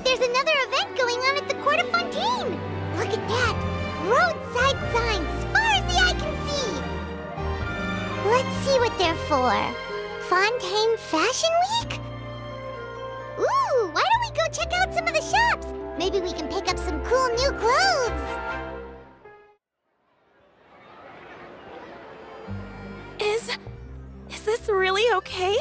there's another event going on at the Court of Fontaine! Look at that! Roadside signs as far as the eye can see! Let's see what they're for. Fontaine Fashion Week? Ooh, why don't we go check out some of the shops? Maybe we can pick up some cool new clothes! Is this really okay?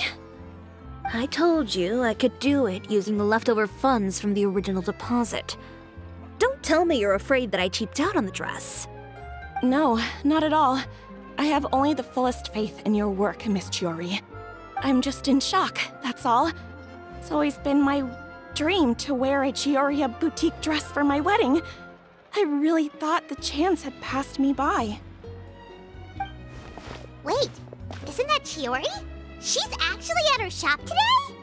I told you I could do it using the leftover funds from the original deposit. Don't tell me you're afraid that I cheaped out on the dress. No, not at all. I have only the fullest faith in your work, Miss Chiori. I'm just in shock, that's all. It's always been my dream to wear a Chioria boutique dress for my wedding. I really thought the chance had passed me by. Wait, isn't that Chiori? She's actually at her shop today?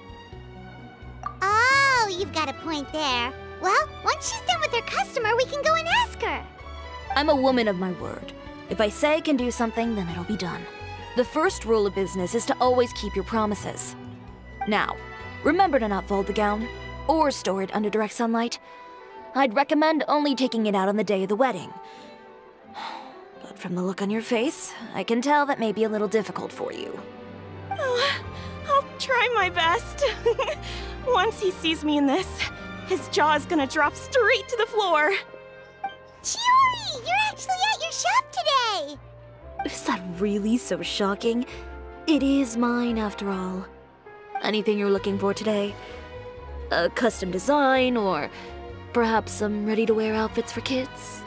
Oh, you've got a point there. Well, once she's done with her customer, we can go and ask her. I'm a woman of my word. If I say I can do something, then it'll be done. The first rule of business is to always keep your promises. Now, remember to not fold the gown, or store it under direct sunlight. I'd recommend only taking it out on the day of the wedding. But from the look on your face, I can tell that may be a little difficult for you. Oh, I'll try my best. Once he sees me in this, his jaw is gonna drop straight to the floor. Chiori, you're actually at your shop today! Is that really so shocking? It is mine, after all. Anything you're looking for today? A custom design, or perhaps some ready-to-wear outfits for kids?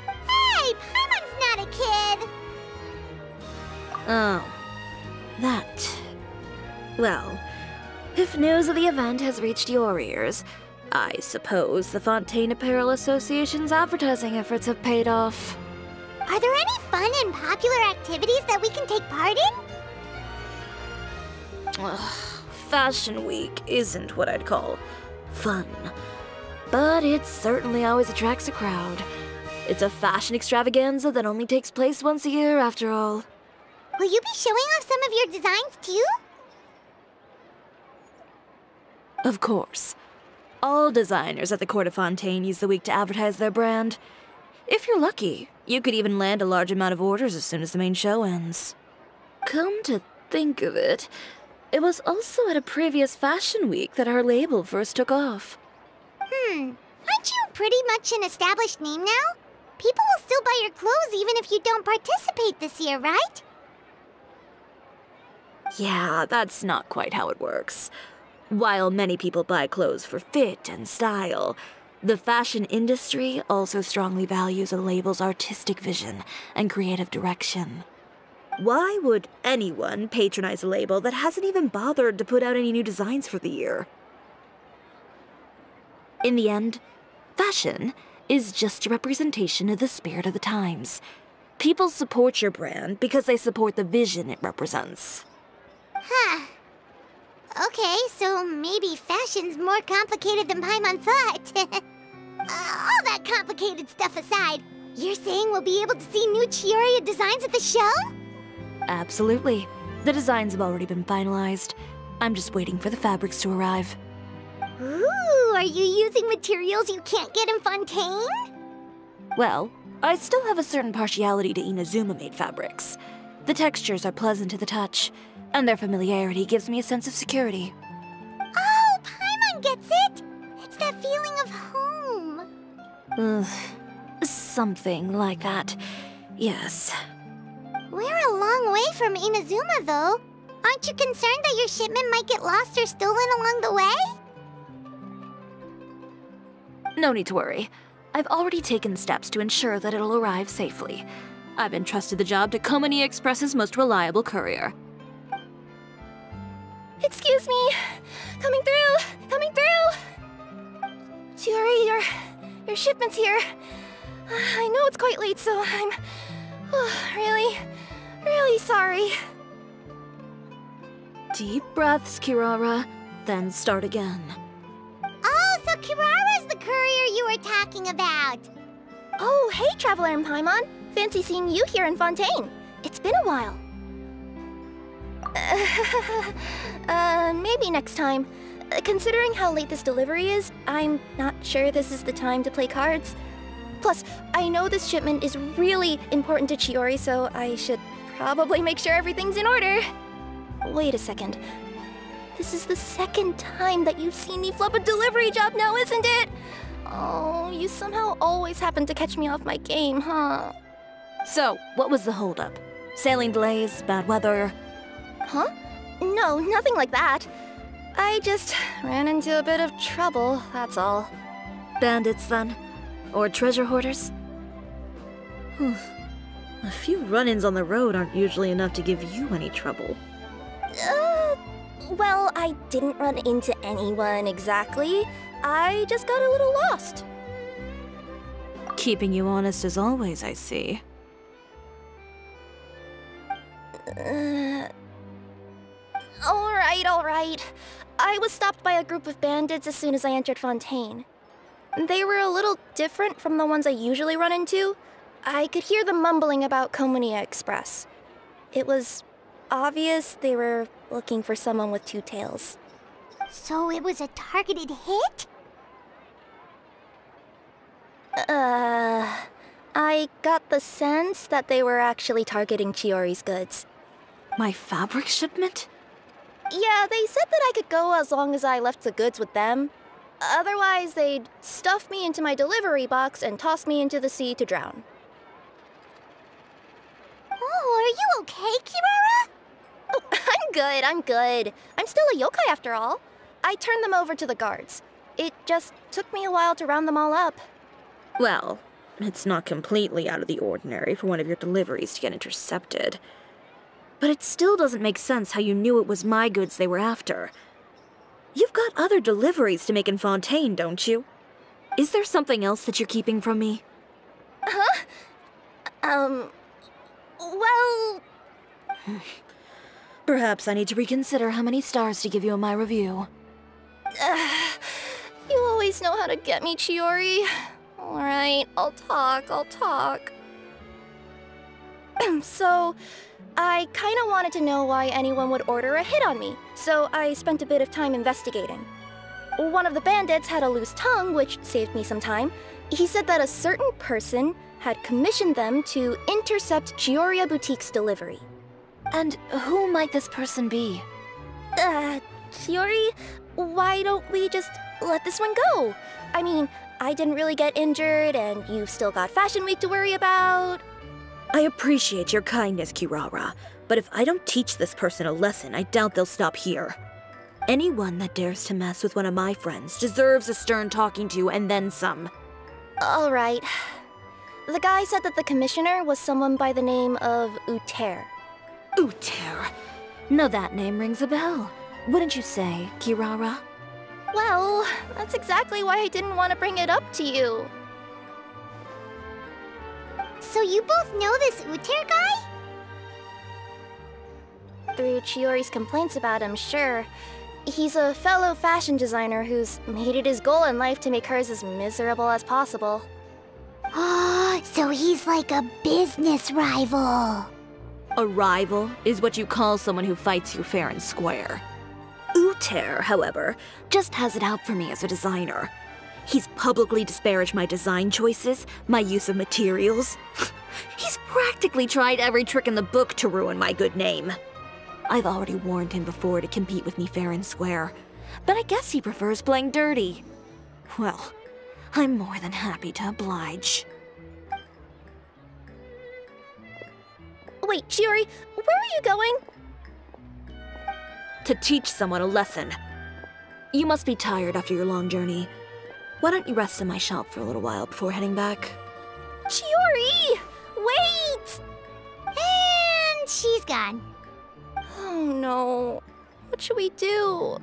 Hey, Paimon's not a kid! Oh, that. Well, if news of the event has reached your ears, I suppose the Fontaine Apparel Association's advertising efforts have paid off. Are there any fun and popular activities that we can take part in? Ugh, Fashion Week isn't what I'd call fun. But it certainly always attracts a crowd. It's a fashion extravaganza that only takes place once a year, after all. Will you be showing off some of your designs, too? Of course. All designers at the Court of Fontaine use the week to advertise their brand. If you're lucky, you could even land a large amount of orders as soon as the main show ends. Come to think of it, it was also at a previous Fashion Week that our label first took off. Aren't you pretty much an established name now? People will still buy your clothes even if you don't participate this year, right? Yeah, that's not quite how it works. While many people buy clothes for fit and style, the fashion industry also strongly values a label's artistic vision and creative direction. Why would anyone patronize a label that hasn't even bothered to put out any new designs for the year? In the end, fashion is just a representation of the spirit of the times. People support your brand because they support the vision it represents. Huh. Okay, so maybe fashion's more complicated than Paimon thought. All that complicated stuff aside, you're saying we'll be able to see new Chioria designs at the show? Absolutely. The designs have already been finalized. I'm just waiting for the fabrics to arrive. Ooh, are you using materials you can't get in Fontaine? Well, I still have a certain partiality to Inazuma-made fabrics. The textures are pleasant to the touch, and their familiarity gives me a sense of security. Oh, Paimon gets it! It's that feeling of home. Something like that. Yes. We're a long way from Inazuma, though. Aren't you concerned that your shipment might get lost or stolen along the way? No need to worry. I've already taken steps to ensure that it'll arrive safely. I've entrusted the job to Komani Express's most reliable courier. Excuse me! Coming through! Coming through! Chiori, your shipment's here. I know it's quite late, so I'm really sorry. Deep breaths, Kirara, then start again. Oh, so Kirara's the courier you were talking about. Oh, hey, Traveler and Paimon. Fancy seeing you here in Fontaine. It's been a while. Maybe next time. Considering how late this delivery is, I'm not sure this is the time to play cards. Plus, I know this shipment is really important to Chiori, so I should probably make sure everything's in order. Wait a second. This is the second time that you've seen me flub a delivery job now, isn't it? Oh, you somehow always happen to catch me off my game, huh? So, what was the holdup? Sailing delays, bad weather? Huh? No, nothing like that. I just ran into a bit of trouble, that's all. Bandits, then? Or treasure hoarders? A few run-ins on the road aren't usually enough to give you any trouble. Well, I didn't run into anyone exactly. I just got a little lost. Keeping you honest as always, I see. Alright. I was stopped by a group of bandits as soon as I entered Fontaine. They were a little different from the ones I usually run into. I could hear them mumbling about Komunia Express. It was obvious they were looking for someone with two tails. So it was a targeted hit? I got the sense that they were actually targeting Chiori's goods. My fabric shipment? Yeah, they said that I could go as long as I left the goods with them. Otherwise, they'd stuff me into my delivery box and toss me into the sea to drown. Oh, are you okay, Kirara? Oh, I'm good. I'm still a yokai after all. I turned them over to the guards. It just took me a while to round them all up. Well, it's not completely out of the ordinary for one of your deliveries to get intercepted. But it still doesn't make sense how you knew it was my goods they were after. You've got other deliveries to make in Fontaine, don't you? Is there something else that you're keeping from me? Huh? Well... Perhaps I need to reconsider how many stars to give you in my review. You always know how to get me, Chiori. Alright, I'll talk. So, I kinda wanted to know why anyone would order a hit on me, so I spent a bit of time investigating. One of the bandits had a loose tongue, which saved me some time. He said that a certain person had commissioned them to intercept Chioria Boutique's delivery. And who might this person be? Chiori, why don't we just let this one go? I mean, I didn't really get injured, and you've still got Fashion Week to worry about. I appreciate your kindness, Kirara, but if I don't teach this person a lesson, I doubt they'll stop here. Anyone that dares to mess with one of my friends deserves a stern talking to and then some. Alright. The guy said that the commissioner was someone by the name of Uter. Uter. No, that name rings a bell. Wouldn't you say, Kirara? Well, that's exactly why I didn't want to bring it up to you. So you both know this Uter guy? Through Chiori's complaints about him, sure. He's a fellow fashion designer who's made it his goal in life to make hers as miserable as possible. Oh, so he's like a business rival. A rival is what you call someone who fights you fair and square. Uter, however, just has it out for me as a designer. He's publicly disparaged my design choices, my use of materials. He's practically tried every trick in the book to ruin my good name. I've already warned him before to compete with me fair and square, but I guess he prefers playing dirty. Well, I'm more than happy to oblige. Wait, Chiori, where are you going? To teach someone a lesson. You must be tired after your long journey. Why don't you rest in my shop for a little while before heading back? Chiori! Wait! And she's gone. Oh no. What should we do?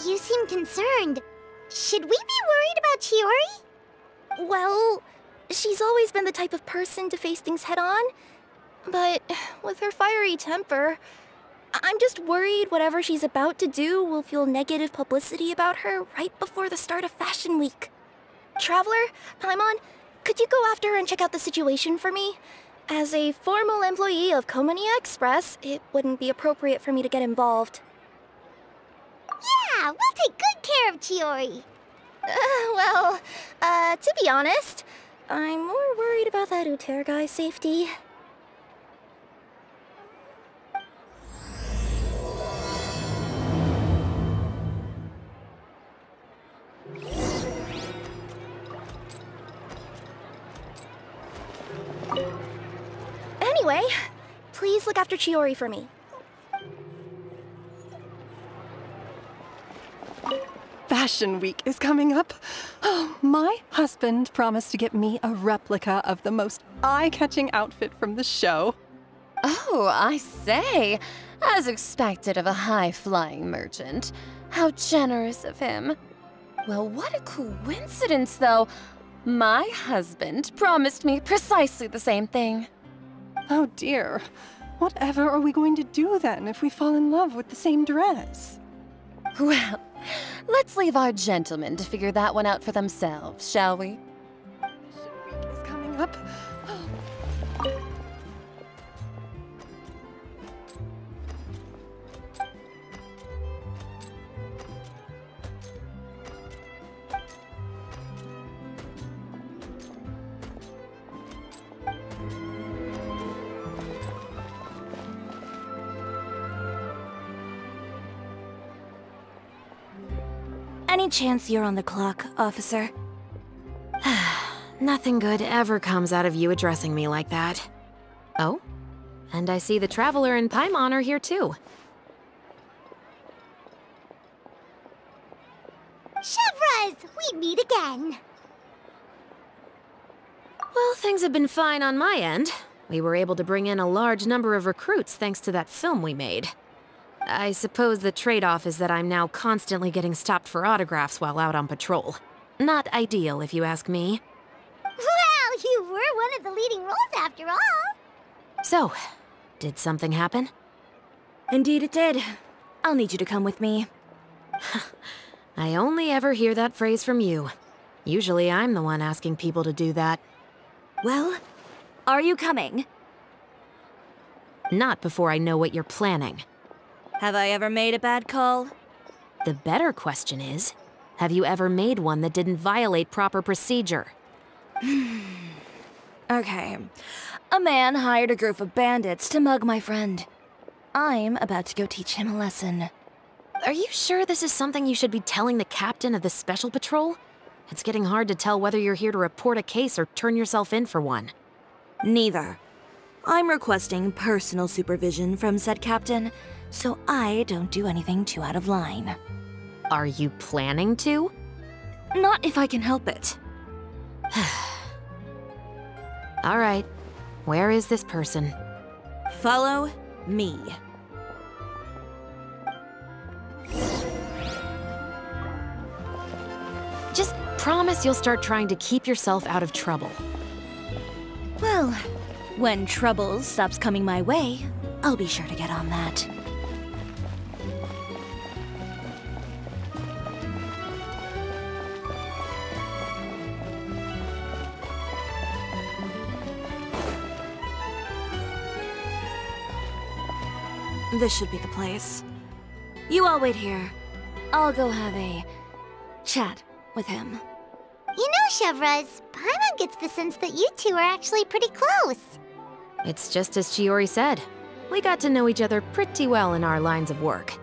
You seem concerned. Should we be worried about Chiori? Well, she's always been the type of person to face things head-on. But with her fiery temper, I'm just worried whatever she's about to do will fuel negative publicity about her right before the start of Fashion Week. Traveler, Paimon, could you go after her and check out the situation for me? As a formal employee of Komunia Express, it wouldn't be appropriate for me to get involved. Yeah, Yeah, we'll take good care of Chiori. To be honest, I'm more worried about that Uter guy's safety. Anyway, please look after Chiori for me. Fashion Week is coming up. Oh, my husband promised to get me a replica of the most eye-catching outfit from the show. Oh, I say. As expected of a high-flying merchant. How generous of him. Well, what a coincidence, though. My husband promised me precisely the same thing. Oh dear. Whatever are we going to do then if we fall in love with the same dress? Well, let's leave our gentlemen to figure that one out for themselves, shall we? Fashion Week is coming up. Any chance you're on the clock, officer? Nothing good ever comes out of you addressing me like that. Oh, and I see the Traveler and Paimon are here too. Chevras, we meet again. Well, things have been fine on my end. We were able to bring in a large number of recruits thanks to that film we made. I suppose the trade-off is that I'm now constantly getting stopped for autographs while out on patrol. Not ideal, if you ask me. Well, you were one of the leading roles after all. So, did something happen? Indeed it did. I'll need you to come with me. I only ever hear that phrase from you. Usually I'm the one asking people to do that. Well, are you coming? Not before I know what you're planning. Have I ever made a bad call? The better question is, have you ever made one that didn't violate proper procedure? Okay. A man hired a group of bandits to mug my friend. I'm about to go teach him a lesson. Are you sure this is something you should be telling the captain of the Special Patrol? It's getting hard to tell whether you're here to report a case or turn yourself in for one. Neither. I'm requesting personal supervision from said captain, so I don't do anything too out of line. Are you planning to? Not if I can help it. All right. Where is this person? Follow me. Just promise you'll start trying to keep yourself out of trouble. Well, when trouble stops coming my way, I'll be sure to get on that. This should be the place. You all wait here. I'll go have a chat with him. You know, Chevras, Paimon gets the sense that you two are actually pretty close. It's just as Chiori said. We got to know each other pretty well in our lines of work.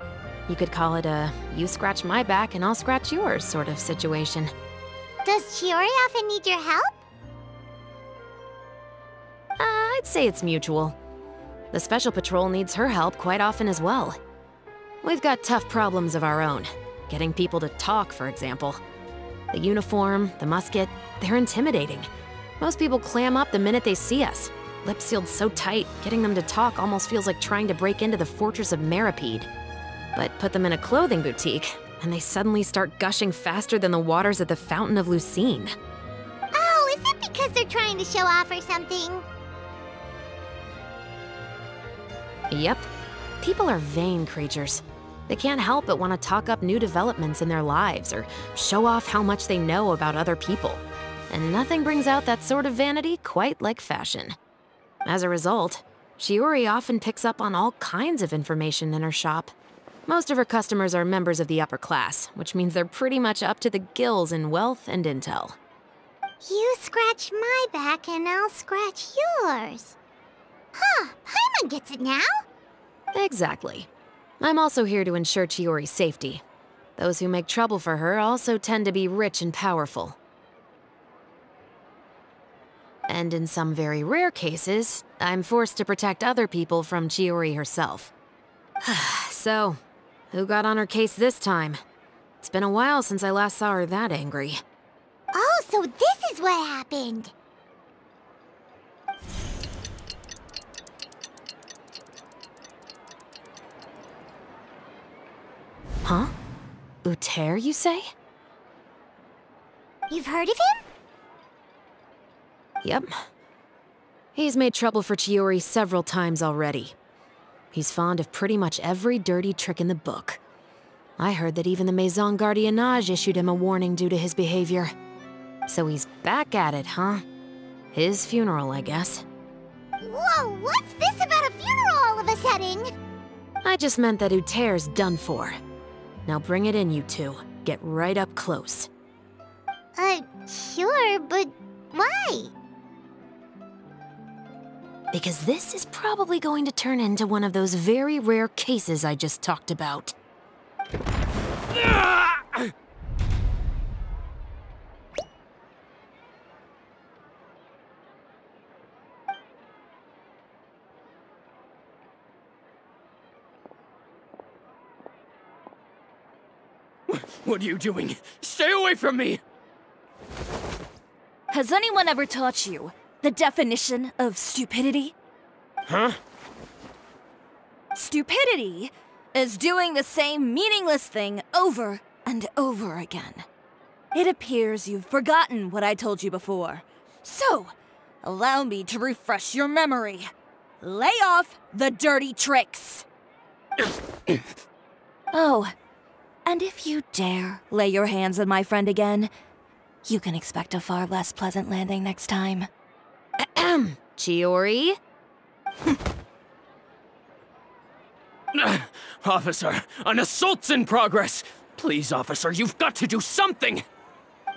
You could call it a you scratch my back and I'll scratch yours sort of situation. Does Chiori often need your help? I'd say it's mutual. The Special Patrol needs her help quite often as well. We've got tough problems of our own. Getting people to talk, for example. The uniform, the musket, they're intimidating. Most people clam up the minute they see us. Lips sealed so tight, getting them to talk almost feels like trying to break into the fortress of Meripede. But put them in a clothing boutique, and they suddenly start gushing faster than the waters at the Fountain of Lucine. Oh, is it because they're trying to show off or something? Yep. People are vain creatures. They can't help but want to talk up new developments in their lives or show off how much they know about other people. And nothing brings out that sort of vanity quite like fashion. As a result, Chiori often picks up on all kinds of information in her shop. Most of her customers are members of the upper class, which means they're pretty much up to the gills in wealth and intel. You scratch my back and I'll scratch yours. Huh, Paimon gets it now. Exactly. I'm also here to ensure Chiori's safety. Those who make trouble for her also tend to be rich and powerful. And in some very rare cases, I'm forced to protect other people from Chiori herself. So, who got on her case this time? It's been a while since I last saw her that angry. Oh, so this is what happened. Huh? Uter, you say? You've heard of him? Yep. He's made trouble for Chiori several times already. He's fond of pretty much every dirty trick in the book. I heard that even the Maison Gardiennage issued him a warning due to his behavior. So he's back at it, huh? His funeral, I guess. Whoa, what's this about a funeral all of a sudden? I just meant that Uter's done for. Now bring it in, you two. Get right up close. Sure, but why? Because this is probably going to turn into one of those very rare cases I just talked about. What are you doing? Stay away from me! Has anyone ever taught you the definition of stupidity? Huh? Stupidity is doing the same meaningless thing over and over again. It appears you've forgotten what I told you before. So, allow me to refresh your memory. Lay off the dirty tricks. Oh, and if you dare lay your hands on my friend again, you can expect a far less pleasant landing next time. Ahem. Chiori? Officer, an assault's in progress! Please, officer, you've got to do something!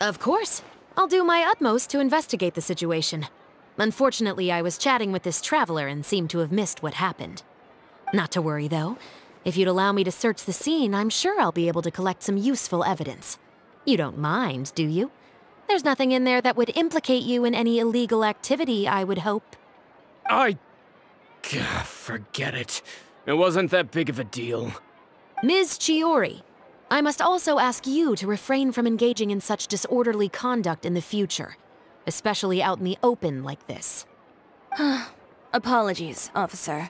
Of course. I'll do my utmost to investigate the situation. Unfortunately, I was chatting with this traveler and seemed to have missed what happened. Not to worry, though. If you'd allow me to search the scene, I'm sure I'll be able to collect some useful evidence. You don't mind, do you? There's nothing in there that would implicate you in any illegal activity, I would hope. Forget it. It wasn't that big of a deal. Ms. Chiori, I must also ask you to refrain from engaging in such disorderly conduct in the future, especially out in the open like this. Apologies, officer.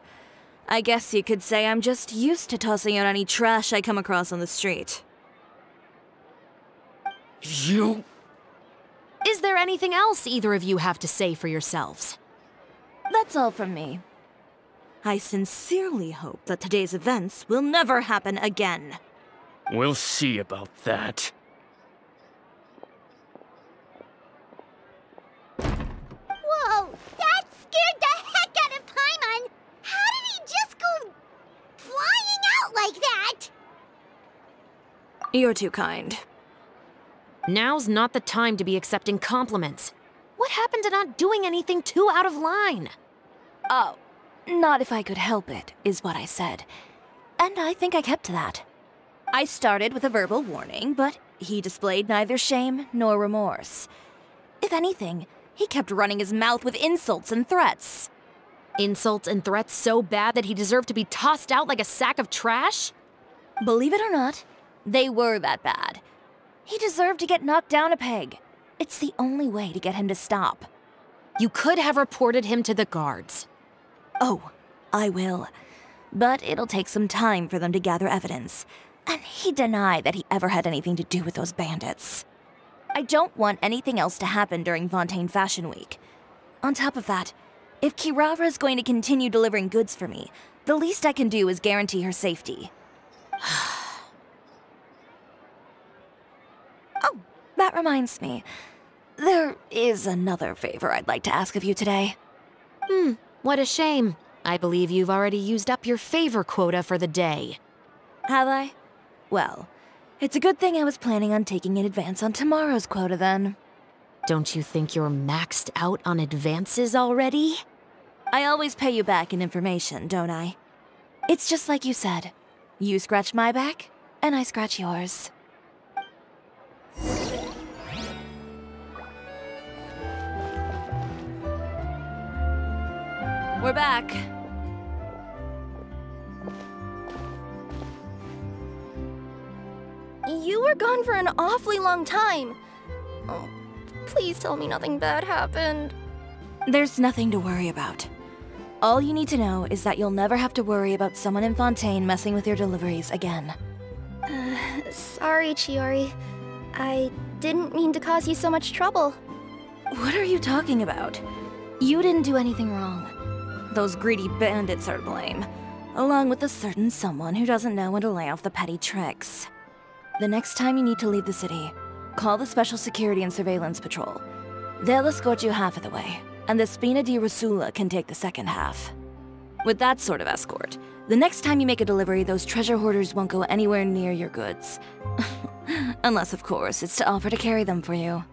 I guess you could say I'm just used to tossing out any trash I come across on the street. You... Is there anything else either of you have to say for yourselves? That's all from me. I sincerely hope that today's events will never happen again. We'll see about that. Whoa, that scared the heck out of Paimon! How did he just go flying out like that? You're too kind. Now's not the time to be accepting compliments. What happened to not doing anything too out of line? Oh, not if I could help it, is what I said. And I think I kept to that. I started with a verbal warning, but he displayed neither shame nor remorse. If anything, he kept running his mouth with insults and threats. Insults and threats so bad that he deserved to be tossed out like a sack of trash? Believe it or not, they were that bad. He deserved to get knocked down a peg. It's the only way to get him to stop. You could have reported him to the guards. Oh, I will. But it'll take some time for them to gather evidence. And he denied that he ever had anything to do with those bandits. I don't want anything else to happen during Fontaine Fashion Week. On top of that, if Kirara's going to continue delivering goods for me, the least I can do is guarantee her safety. Oh, that reminds me. There is another favor I'd like to ask of you today. What a shame. I believe you've already used up your favor quota for the day. Have I? Well, it's a good thing I was planning on taking an advance on tomorrow's quota then. Don't you think you're maxed out on advances already? I always pay you back in information, don't I? It's just like you said. You scratch my back, and I scratch yours. We're back. You were gone for an awfully long time. Oh, please tell me nothing bad happened. There's nothing to worry about. All you need to know is that you'll never have to worry about someone in Fontaine messing with your deliveries again. Sorry, Chiori. I didn't mean to cause you so much trouble. What are you talking about? You didn't do anything wrong. Those greedy bandits are to blame, along with a certain someone who doesn't know when to lay off the petty tricks. The next time you need to leave the city, call the Special Security and Surveillance Patrol. They'll escort you half of the way, and the Spina di Rosula can take the second half. With that sort of escort, the next time you make a delivery, those treasure hoarders won't go anywhere near your goods. Unless, of course, it's to offer to carry them for you.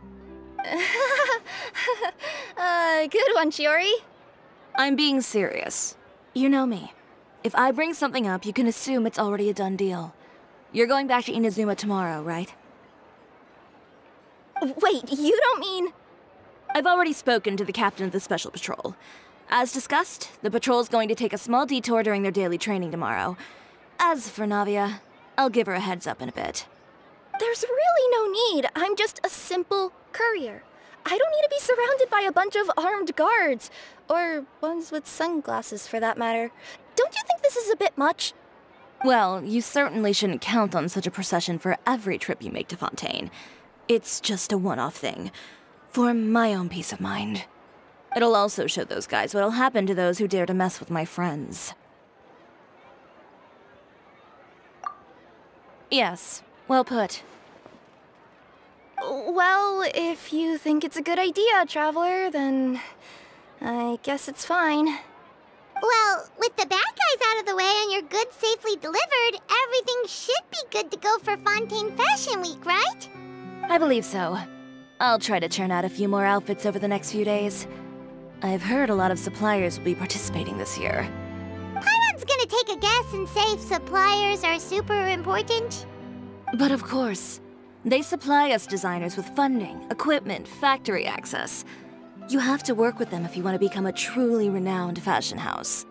Good one, Chiori. I'm being serious. You know me. If I bring something up, you can assume it's already a done deal. You're going back to Inazuma tomorrow, right? Wait, you don't mean... I've already spoken to the captain of the Special Patrol. As discussed, the patrol's going to take a small detour during their daily training tomorrow. As for Navia, I'll give her a heads up in a bit. There's really no need. I'm just a simple courier. I don't need to be surrounded by a bunch of armed guards. Or ones with sunglasses, for that matter. Don't you think this is a bit much? Well, you certainly shouldn't count on such a procession for every trip you make to Fontaine. It's just a one-off thing. For my own peace of mind. It'll also show those guys what'll happen to those who dare to mess with my friends. Yes, well put. Well, if you think it's a good idea, Traveler, then I guess it's fine. Well, with the bad guys out of the way and your goods safely delivered, everything should be good to go for Fontaine Fashion Week, right? I believe so. I'll try to churn out a few more outfits over the next few days. I've heard a lot of suppliers will be participating this year. Paimon's gonna take a guess and say suppliers are super important. But of course. They supply us designers with funding, equipment, factory access. You have to work with them if you want to become a truly renowned fashion house.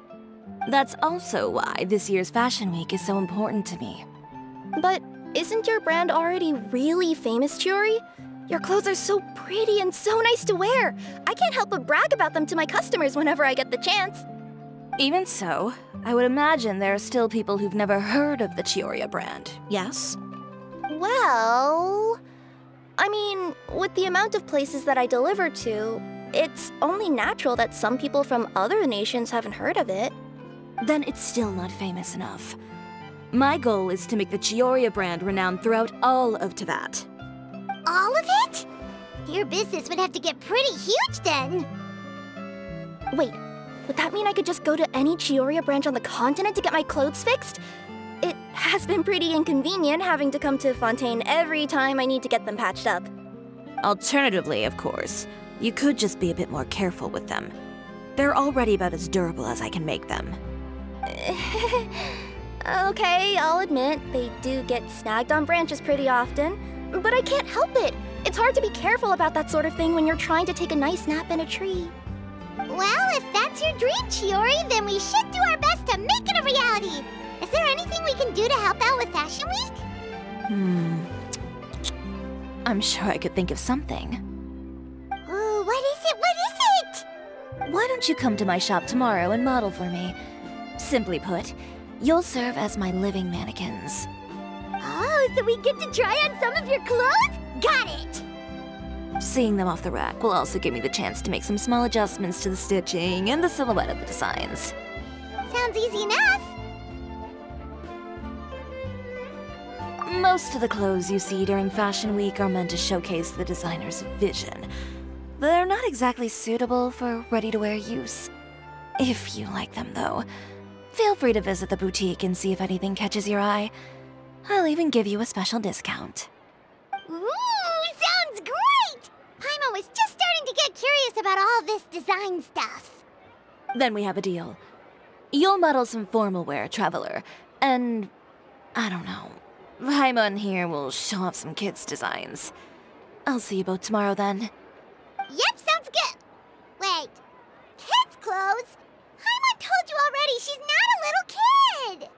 That's also why this year's Fashion Week is so important to me. But isn't your brand already really famous, Chiori? Your clothes are so pretty and so nice to wear. I can't help but brag about them to my customers whenever I get the chance. Even so, I would imagine there are still people who've never heard of the Chiori brand, yes? Well... I mean, with the amount of places that I deliver to, it's only natural that some people from other nations haven't heard of it. Then it's still not famous enough. My goal is to make the Chiori brand renowned throughout all of Teyvat. All of it? Your business would have to get pretty huge then. Wait, would that mean I could just go to any Chiori branch on the continent to get my clothes fixed? It has been pretty inconvenient having to come to Fontaine every time I need to get them patched up. Alternatively, of course, you could just be a bit more careful with them. They're already about as durable as I can make them. Okay, I'll admit, they do get snagged on branches pretty often, but I can't help it. It's hard to be careful about that sort of thing when you're trying to take a nice nap in a tree. Well, if that's your dream, Chiori, then we should do our best to make it a reality. Is there anything we can do to help out with Fashion Week? I'm sure I could think of something. Ooh, what is it? What is it? Why don't you come to my shop tomorrow and model for me? Simply put, you'll serve as my living mannequins. Oh, so we get to try on some of your clothes? Got it! Seeing them off the rack will also give me the chance to make some small adjustments to the stitching and the silhouette of the designs. Sounds easy enough. Most of the clothes you see during Fashion Week are meant to showcase the designer's vision. They're not exactly suitable for ready-to-wear use. If you like them, though, feel free to visit the boutique and see if anything catches your eye. I'll even give you a special discount. Ooh, sounds great! Paimon was just starting to get curious about all this design stuff. Then we have a deal. You'll model some formal wear, Traveler, and I don't know. Paimon here will show off some kids' designs. I'll see you both tomorrow then. Yep, sounds good. Wait, kids' clothes? Paimon told you already she's not a little kid.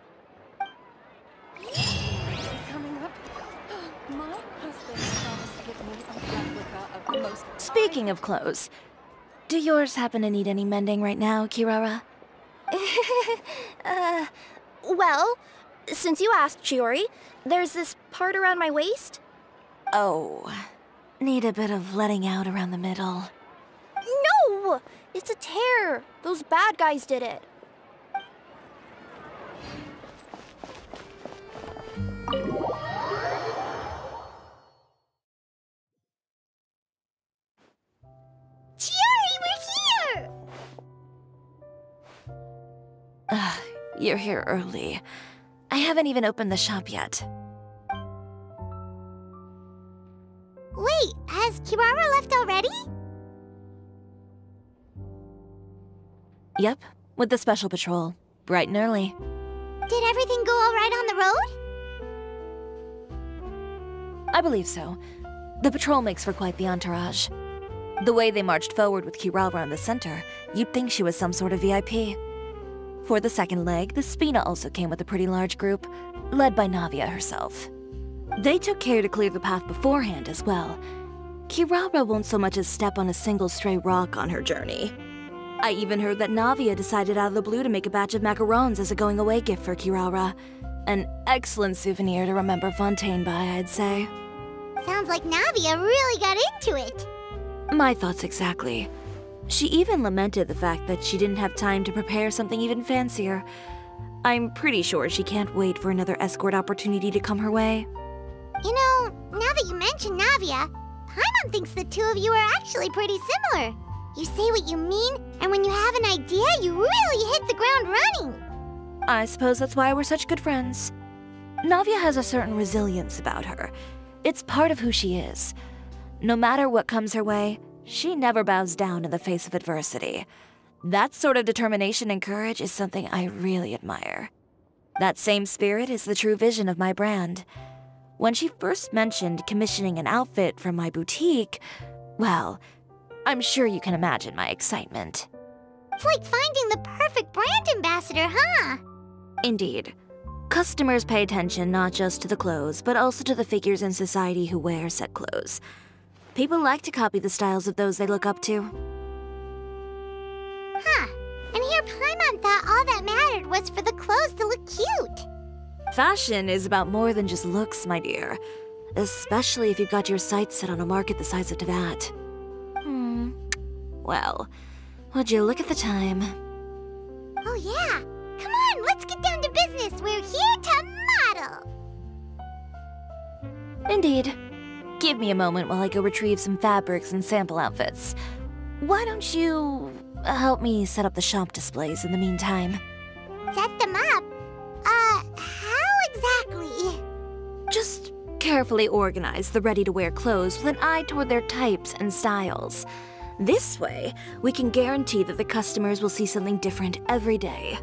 It's coming up. My husband promised to get me a replica of the most... Speaking of clothes, do yours happen to need any mending right now, Kirara? Well, since you asked, Chiori, there's this part around my waist. Oh, need a bit of letting out around the middle. No! It's a tear. Those bad guys did it. Chiori, we're here! You're here early. I haven't even opened the shop yet. Wait, has Kirara left already? Yep, with the special patrol. Bright and early. Did everything go all right on the road? I believe so. The patrol makes for quite the entourage. The way they marched forward with Kirara in the center, you'd think she was some sort of VIP. For the second leg, the Spina also came with a pretty large group, led by Navia herself. They took care to clear the path beforehand as well. Kirara won't so much as step on a single stray rock on her journey. I even heard that Navia decided out of the blue to make a batch of macarons as a going-away gift for Kirara. An excellent souvenir to remember Fontaine by, I'd say. Sounds like Navia really got into it. My thoughts exactly. She even lamented the fact that she didn't have time to prepare something even fancier. I'm pretty sure she can't wait for another escort opportunity to come her way. You know, now that you mention Navia, Paimon thinks the two of you are actually pretty similar. You say what you mean, and when you have an idea, you really hit the ground running. I suppose that's why we're such good friends. Navia has a certain resilience about her. It's part of who she is. No matter what comes her way, she never bows down in the face of adversity. That sort of determination and courage is something I really admire. That same spirit is the true vision of my brand. When she first mentioned commissioning an outfit from my boutique, well, I'm sure you can imagine my excitement. It's like finding the perfect brand ambassador, huh? Indeed. Customers pay attention not just to the clothes, but also to the figures in society who wear said clothes. People like to copy the styles of those they look up to. Huh. And here Paimon thought all that mattered was for the clothes to look cute. Fashion is about more than just looks, my dear. Especially if you've got your sights set on a market the size of Teyvat. Well, would you look at the time? Oh yeah. Come on, let's get down to business. We're here to model. Indeed. Give me a moment while I go retrieve some fabrics and sample outfits. Why don't you help me set up the shop displays in the meantime? Set them up? How exactly? Just carefully organize the ready-to-wear clothes with an eye toward their types and styles. This way, we can guarantee that the customers will see something different every day.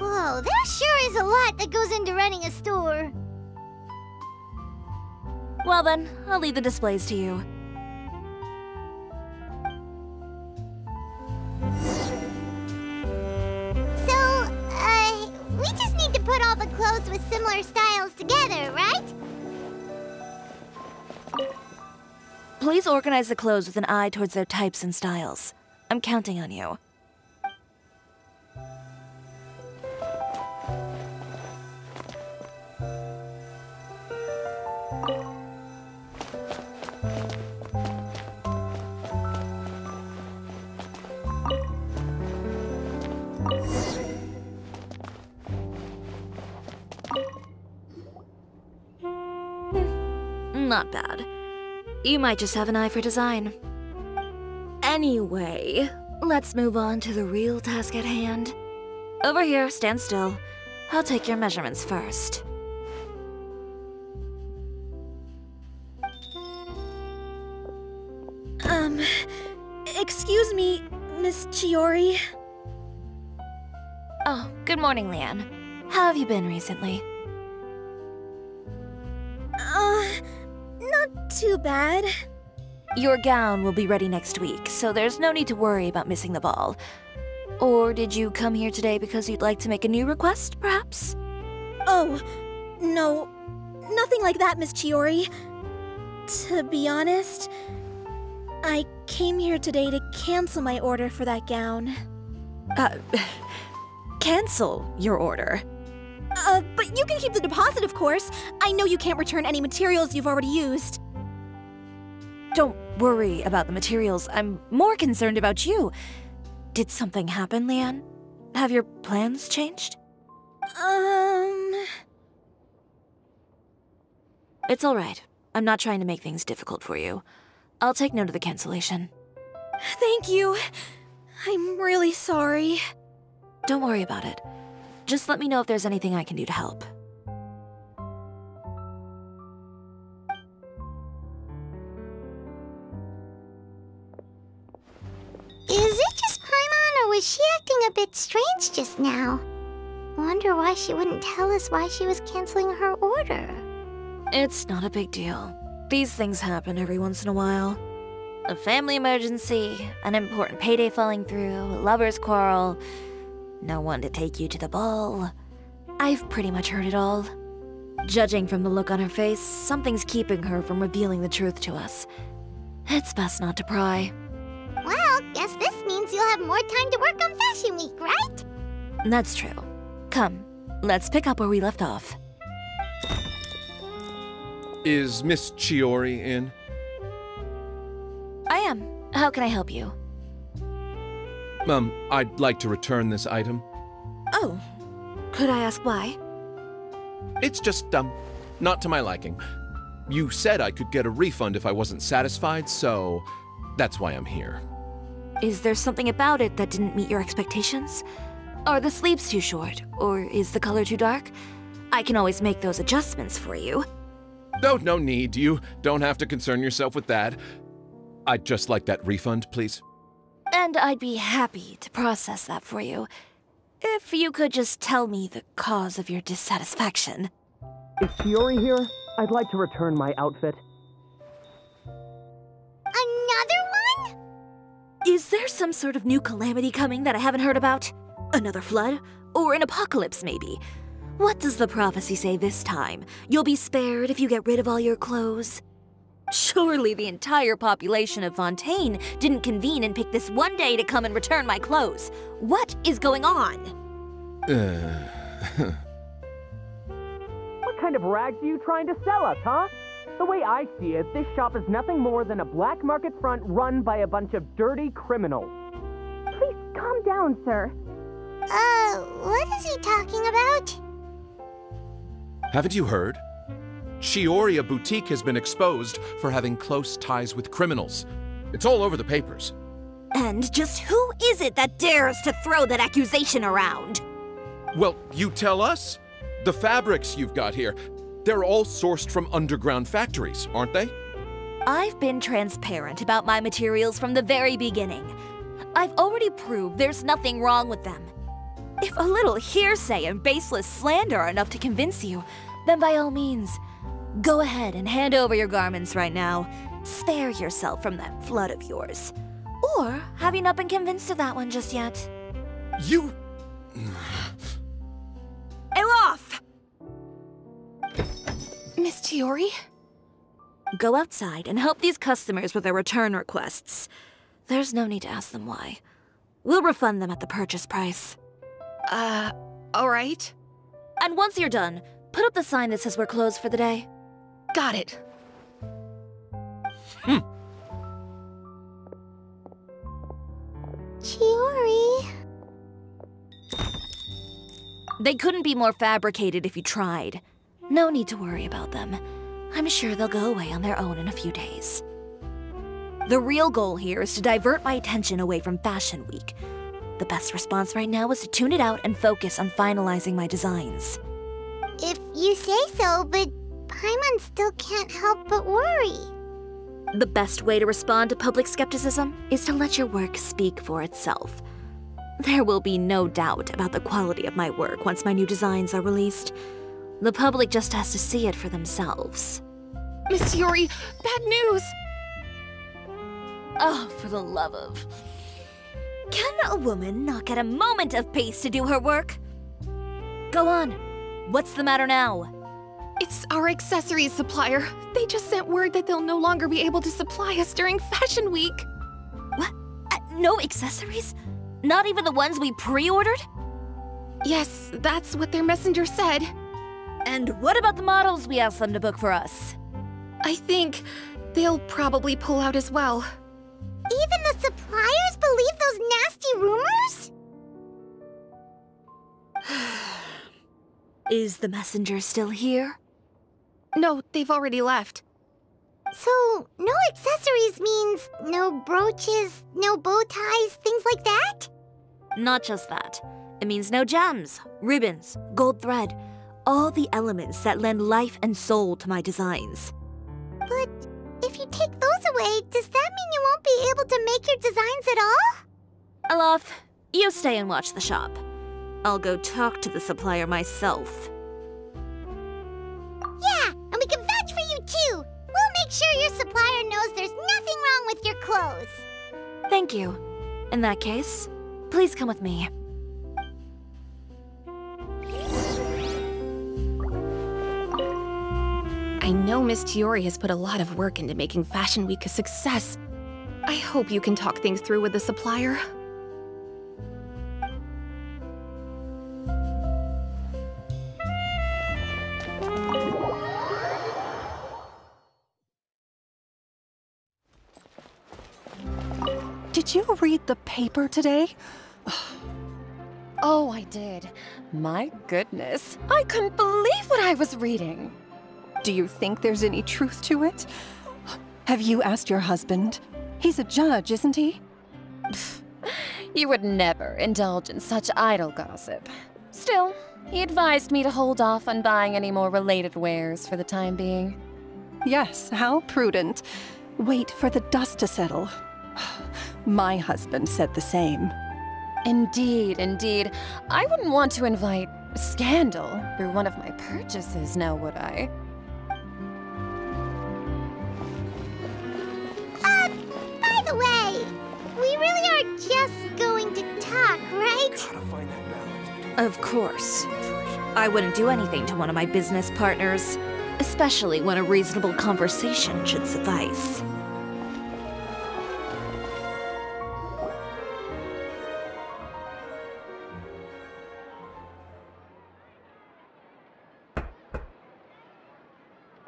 Whoa, there sure is a lot that goes into running a store. Well then, I'll leave the displays to you. So, we just need to put all the clothes with similar styles together, right? Please organize the clothes with an eye towards their types and styles. I'm counting on you. Not bad. You might just have an eye for design. Anyway, let's move on to the real task at hand. Over here, stand still. I'll take your measurements first. Excuse me, Miss Chiori. Oh, good morning, Leanne. How have you been recently? Not too bad. Your gown will be ready next week, so there's no need to worry about missing the ball. Or did you come here today because you'd like to make a new request, perhaps? Oh, no. Nothing like that, Miss Chiori. To be honest, I came here today to cancel my order for that gown. Cancel your order? But you can keep the deposit, of course. I know you can't return any materials you've already used. Don't worry about the materials. I'm more concerned about you. Did something happen, Leanne? Have your plans changed? It's all right. I'm not trying to make things difficult for you. I'll take note of the cancellation. Thank you. I'm really sorry. Don't worry about it. Just let me know if there's anything I can do to help. Is it just Paimon, or was she acting a bit strange just now? Wonder why she wouldn't tell us why she was canceling her order. It's not a big deal. These things happen every once in a while. A family emergency, an important payday falling through, a lover's quarrel, no one to take you to the ball. I've pretty much heard it all. Judging from the look on her face, something's keeping her from revealing the truth to us. It's best not to pry. Well, guess this means you'll have more time to work on Fashion Week, right? That's true. Come, let's pick up where we left off. Is Miss Chiori in? I am. How can I help you? I'd like to return this item. Oh. Could I ask why? It's just, not to my liking. You said I could get a refund if I wasn't satisfied, so that's why I'm here. Is there something about it that didn't meet your expectations? Are the sleeves too short, or is the color too dark? I can always make those adjustments for you. Oh, no need. You don't have to concern yourself with that. I'd just like that refund, please. And I'd be happy to process that for you. If you could just tell me the cause of your dissatisfaction. Is Chiori here? I'd like to return my outfit. Another one? Is there some sort of new calamity coming that I haven't heard about? Another flood? Or an apocalypse, maybe? What does the prophecy say this time? You'll be spared if you get rid of all your clothes? Surely the entire population of Fontaine didn't convene and pick this one day to come and return my clothes. What is going on? What kind of rags are you trying to sell us, huh? The way I see it, this shop is nothing more than a black market front run by a bunch of dirty criminals. Please calm down, sir. What is he talking about? Haven't you heard? Chiori Boutique has been exposed for having close ties with criminals. It's all over the papers. And just who is it that dares to throw that accusation around? Well, you tell us. The fabrics you've got here, they're all sourced from underground factories, aren't they? I've been transparent about my materials from the very beginning. I've already proved there's nothing wrong with them. If a little hearsay and baseless slander are enough to convince you, then by all means, go ahead and hand over your garments right now. Spare yourself from that flood of yours. Or have you not been convinced of that one just yet? You... Elof! Miss Chiori? Go outside and help these customers with their return requests. There's no need to ask them why. We'll refund them at the purchase price. Alright. And once you're done, put up the sign that says we're closed for the day. Got it. Chiori. They couldn't be more fabricated if you tried. No need to worry about them. I'm sure they'll go away on their own in a few days. The real goal here is to divert my attention away from Fashion Week. The best response right now is to tune it out and focus on finalizing my designs. If you say so, but Paimon still can't help but worry. The best way to respond to public skepticism is to let your work speak for itself. There will be no doubt about the quality of my work once my new designs are released. The public just has to see it for themselves. Miss Chiori, bad news! Oh, for the love of... Can a woman not get a moment of peace to do her work? Go on. What's the matter now? It's our accessories supplier. They just sent word that they'll no longer be able to supply us during Fashion Week. What? No accessories? Not even the ones we pre-ordered? Yes, that's what their messenger said. And what about the models we asked them to book for us? I think they'll probably pull out as well. Even the suppliers believe those nasty rumors? Is the messenger still here? No, they've already left. So, no accessories means no brooches, no bow ties, things like that? Not just that. It means no gems, ribbons, gold thread, all the elements that lend life and soul to my designs. But if you take those away, does that mean you won't be able to make your designs at all? Alaf, you stay and watch the shop. I'll go talk to the supplier myself. Yeah, and we can vouch for you too! We'll make sure your supplier knows there's nothing wrong with your clothes. Thank you. In that case, please come with me. I know Miss Chiori has put a lot of work into making Fashion Week a success. I hope you can talk things through with the supplier. Did you read the paper today? Oh, I did. My goodness. I couldn't believe what I was reading. Do you think there's any truth to it? Have you asked your husband? He's a judge, isn't he? You would never indulge in such idle gossip. Still, he advised me to hold off on buying any more related wares for the time being. Yes, how prudent. Wait for the dust to settle. My husband said the same. Indeed, indeed. I wouldn't want to invite scandal through one of my purchases, now would I? By the way, we really are just going to talk, right? Of course. I wouldn't do anything to one of my business partners, especially when a reasonable conversation should suffice.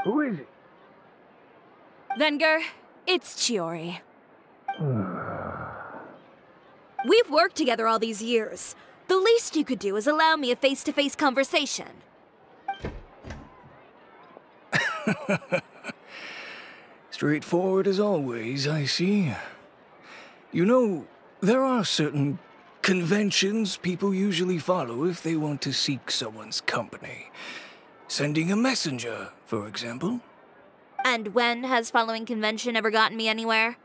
Who is it? Venger, it's Chiori. We've worked together all these years. The least you could do is allow me a face-to-face conversation. Straightforward as always, I see. You know, there are certain conventions people usually follow if they want to seek someone's company. Sending a messenger, for example. And when has following convention ever gotten me anywhere?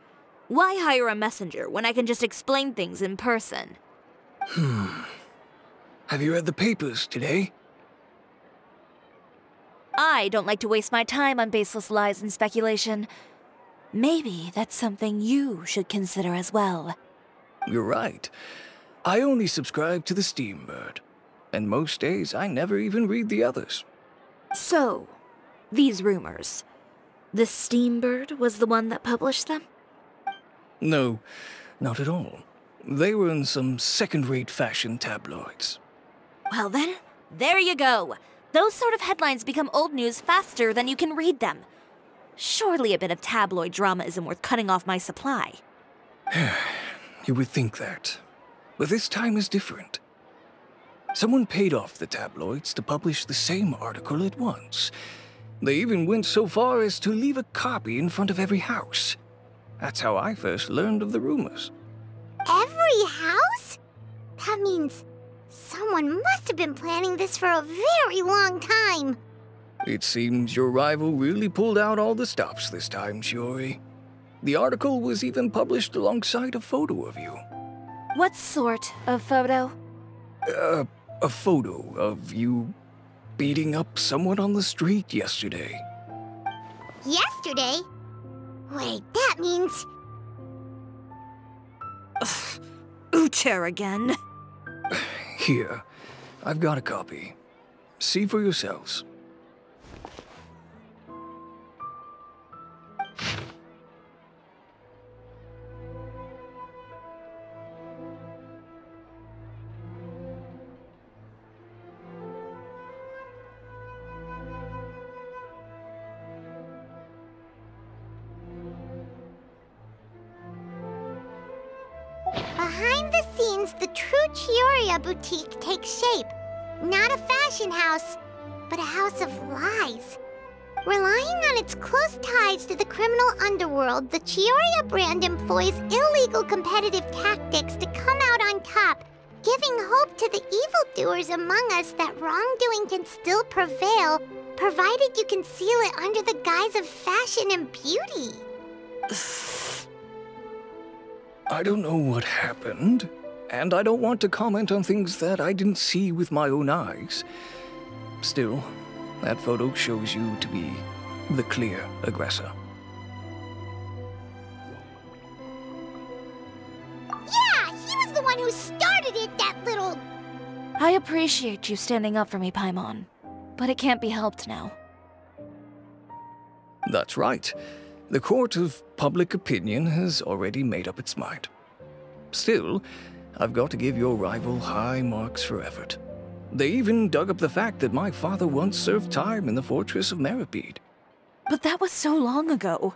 Why hire a messenger when I can just explain things in person? Have you read the papers today? I don't like to waste my time on baseless lies and speculation. Maybe that's something you should consider as well. You're right. I only subscribe to the Steambird. And most days, I never even read the others. So, these rumors. The Steambird was the one that published them? No, not at all. They were in some second-rate fashion tabloids. Well then, there you go. Those sort of headlines become old news faster than you can read them. Surely a bit of tabloid drama isn't worth cutting off my supply. You would think that. But this time is different. Someone paid off the tabloids to publish the same article at once. They even went so far as to leave a copy in front of every house. That's how I first learned of the rumors. Every house? That means someone must have been planning this for a very long time. It seems your rival really pulled out all the stops this time, Chiori. The article was even published alongside a photo of you. What sort of photo? A photo of you beating up someone on the street yesterday. Yesterday? Wait, that means... Uter again. Here, I've got a copy. See for yourselves. Behind the scenes, the true Chioria boutique takes shape. Not a fashion house, but a house of lies. Relying on its close ties to the criminal underworld, the Chioria brand employs illegal competitive tactics to come out on top, giving hope to the evildoers among us that wrongdoing can still prevail, provided you conceal it under the guise of fashion and beauty. I don't know what happened, and I don't want to comment on things that I didn't see with my own eyes. Still, that photo shows you to be the clear aggressor. Yeah, he was the one who started it, that little... I appreciate you standing up for me, Paimon, but it can't be helped now. That's right. The court of public opinion has already made up its mind. Still, I've got to give your rival high marks for effort. They even dug up the fact that my father once served time in the fortress of Meripede. But that was so long ago.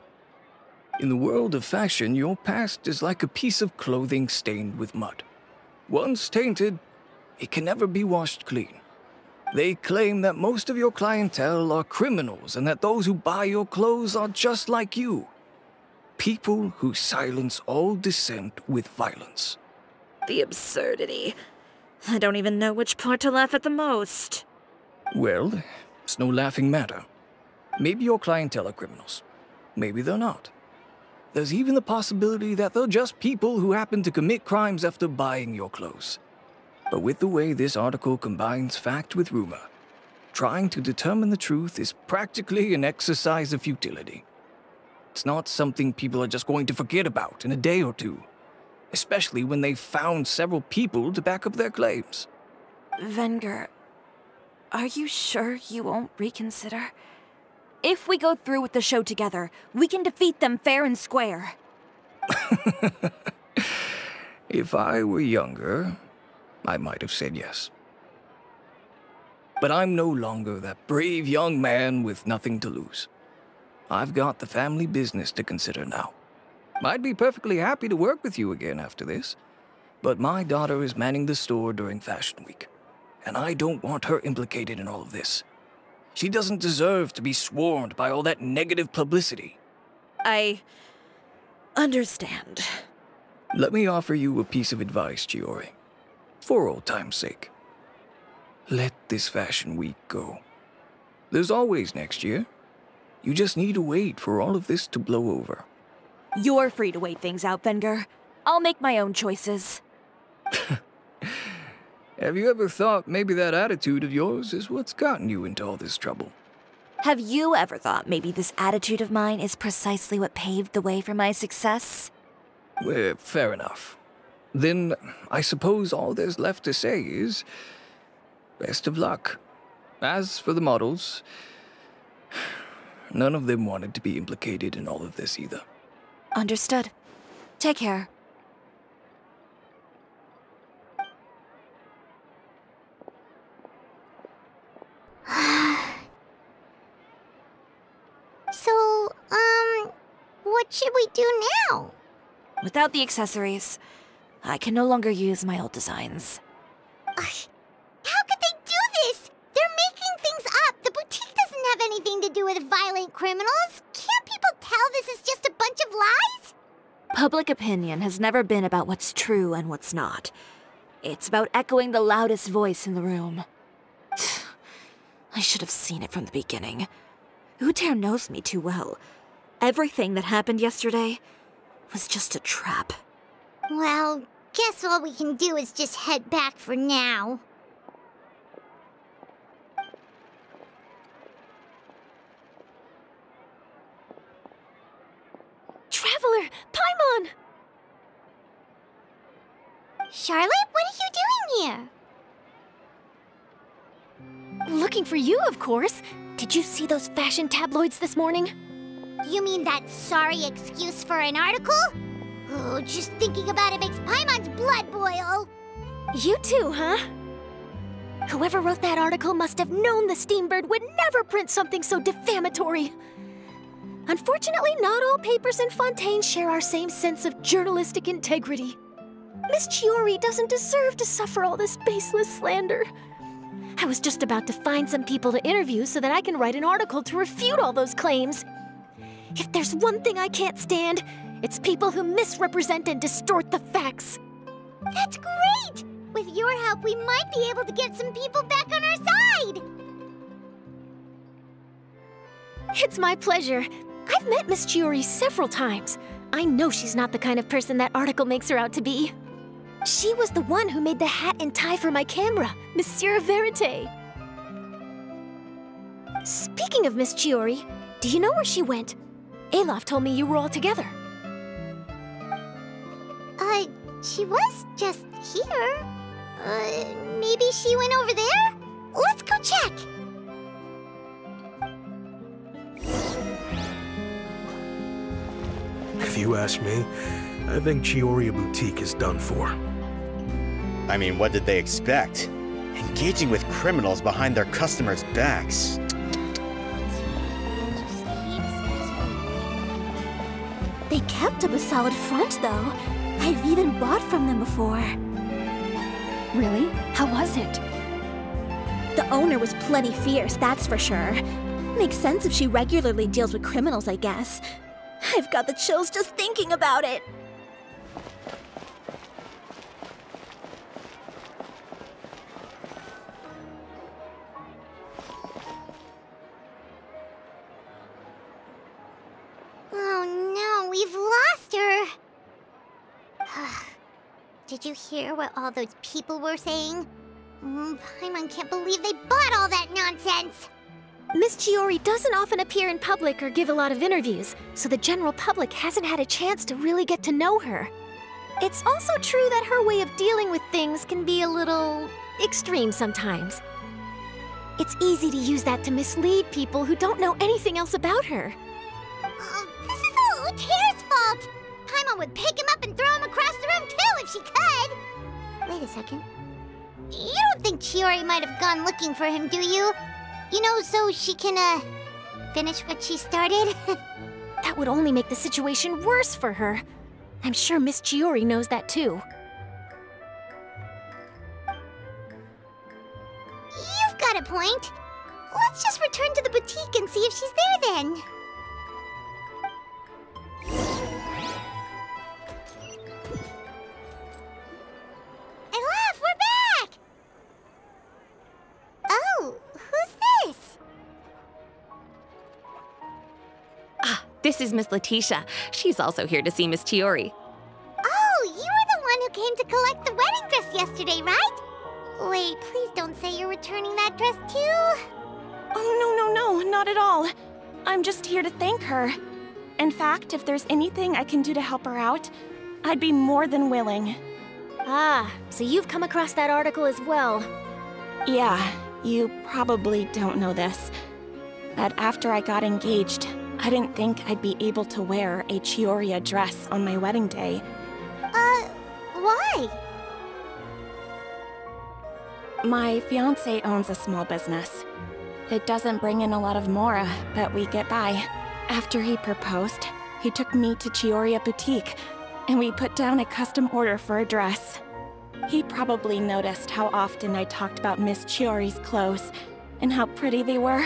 In the world of fashion, your past is like a piece of clothing stained with mud. Once tainted, it can never be washed clean. They claim that most of your clientele are criminals and that those who buy your clothes are just like you. People who silence all dissent with violence. The absurdity. I don't even know which part to laugh at the most. Well, it's no laughing matter. Maybe your clientele are criminals. Maybe they're not. There's even the possibility that they're just people who happen to commit crimes after buying your clothes. But with the way this article combines fact with rumor, trying to determine the truth is practically an exercise of futility. It's not something people are just going to forget about in a day or two, especially when they've found several people to back up their claims. Venger, are you sure you won't reconsider? If we go through with the show together, we can defeat them fair and square. If I were younger, I might have said yes. But I'm no longer that brave young man with nothing to lose. I've got the family business to consider now. I'd be perfectly happy to work with you again after this, but my daughter is manning the store during Fashion Week, and I don't want her implicated in all of this. She doesn't deserve to be swarmed by all that negative publicity. I understand. Let me offer you a piece of advice, Chiori. For old time's sake. Let this Fashion Week go. There's always next year. You just need to wait for all of this to blow over. You're free to wait things out, Venger. I'll make my own choices. Have you ever thought maybe that attitude of yours is what's gotten you into all this trouble? Have you ever thought maybe this attitude of mine is precisely what paved the way for my success? Well, fair enough. Then I suppose all there's left to say is, best of luck. As for the models, none of them wanted to be implicated in all of this either. Understood. Take care. So, what should we do now? Without the accessories, I can no longer use my old designs. How could they do this? They're making things up. The boutique doesn't have anything to do with violent criminals. Can't people tell this is just a bunch of lies? Public opinion has never been about what's true and what's not. It's about echoing the loudest voice in the room. I should have seen it from the beginning. Uter knows me too well. everything that happened yesterday was just a trap. Well, guess all we can do is just head back for now. Traveler! Paimon! Charlotte, what are you doing here? Looking for you, of course. Did you see those fashion tabloids this morning? You mean that sorry excuse for an article? Oh, just thinking about it makes Paimon's blood boil. You too, huh? Whoever wrote that article must have known the Steambird would never print something so defamatory. Unfortunately, not all papers in Fontaine share our same sense of journalistic integrity. Miss Chiori doesn't deserve to suffer all this baseless slander. I was just about to find some people to interview so that I can write an article to refute all those claims. If there's one thing I can't stand, it's people who misrepresent and distort the facts. That's great! With your help, we might be able to get some people back on our side! It's my pleasure. I've met Miss Chiori several times. I know she's not the kind of person that article makes her out to be. She was the one who made the hat and tie for my camera, Monsieur Verite. Speaking of Miss Chiori, do you know where she went? Alof told me you were all together. She was just here. Maybe she went over there? Let's go check! If you ask me, I think Chiori Boutique is done for. I mean, what did they expect? Engaging with criminals behind their customers' backs. They kept up a solid front, though. I've even bought from them before. Really? How was it? The owner was plenty fierce, that's for sure. Makes sense if she regularly deals with criminals, I guess. I've got the chills just thinking about it. Oh no, we've lost her! Did you hear what all those people were saying? Paimon can't believe they bought all that nonsense! Miss Chiori doesn't often appear in public or give a lot of interviews, so the general public hasn't had a chance to really get to know her. It's also true that her way of dealing with things can be a little extreme sometimes. It's easy to use that to mislead people who don't know anything else about her. This is all Utere's fault! Paimon would pick him up and throw him across the room too if she could! Wait a second. You don't think Chiori might have gone looking for him, do you? You know, so she can, finish what she started? That would only make the situation worse for her. I'm sure Miss Chiori knows that too. You've got a point. Let's just return to the boutique and see if she's there then. Alof, we're back! Oh, who's this? This is Miss Letitia. She's also here to see Miss Chiori. Oh, you were the one who came to collect the wedding dress yesterday, right? Wait, please don't say you're returning that dress too. Oh, no, not at all. I'm just here to thank her. In fact, if there's anything I can do to help her out, I'd be more than willing. Ah, so you've come across that article as well. Yeah, you probably don't know this, but after I got engaged, I didn't think I'd be able to wear a Chiori dress on my wedding day. Why? My fiancé owns a small business. It doesn't bring in a lot of mora, but we get by. After he proposed, he took me to Chiori Boutique, and we put down a custom order for a dress. He probably noticed how often I talked about Miss Chiori's clothes, and how pretty they were.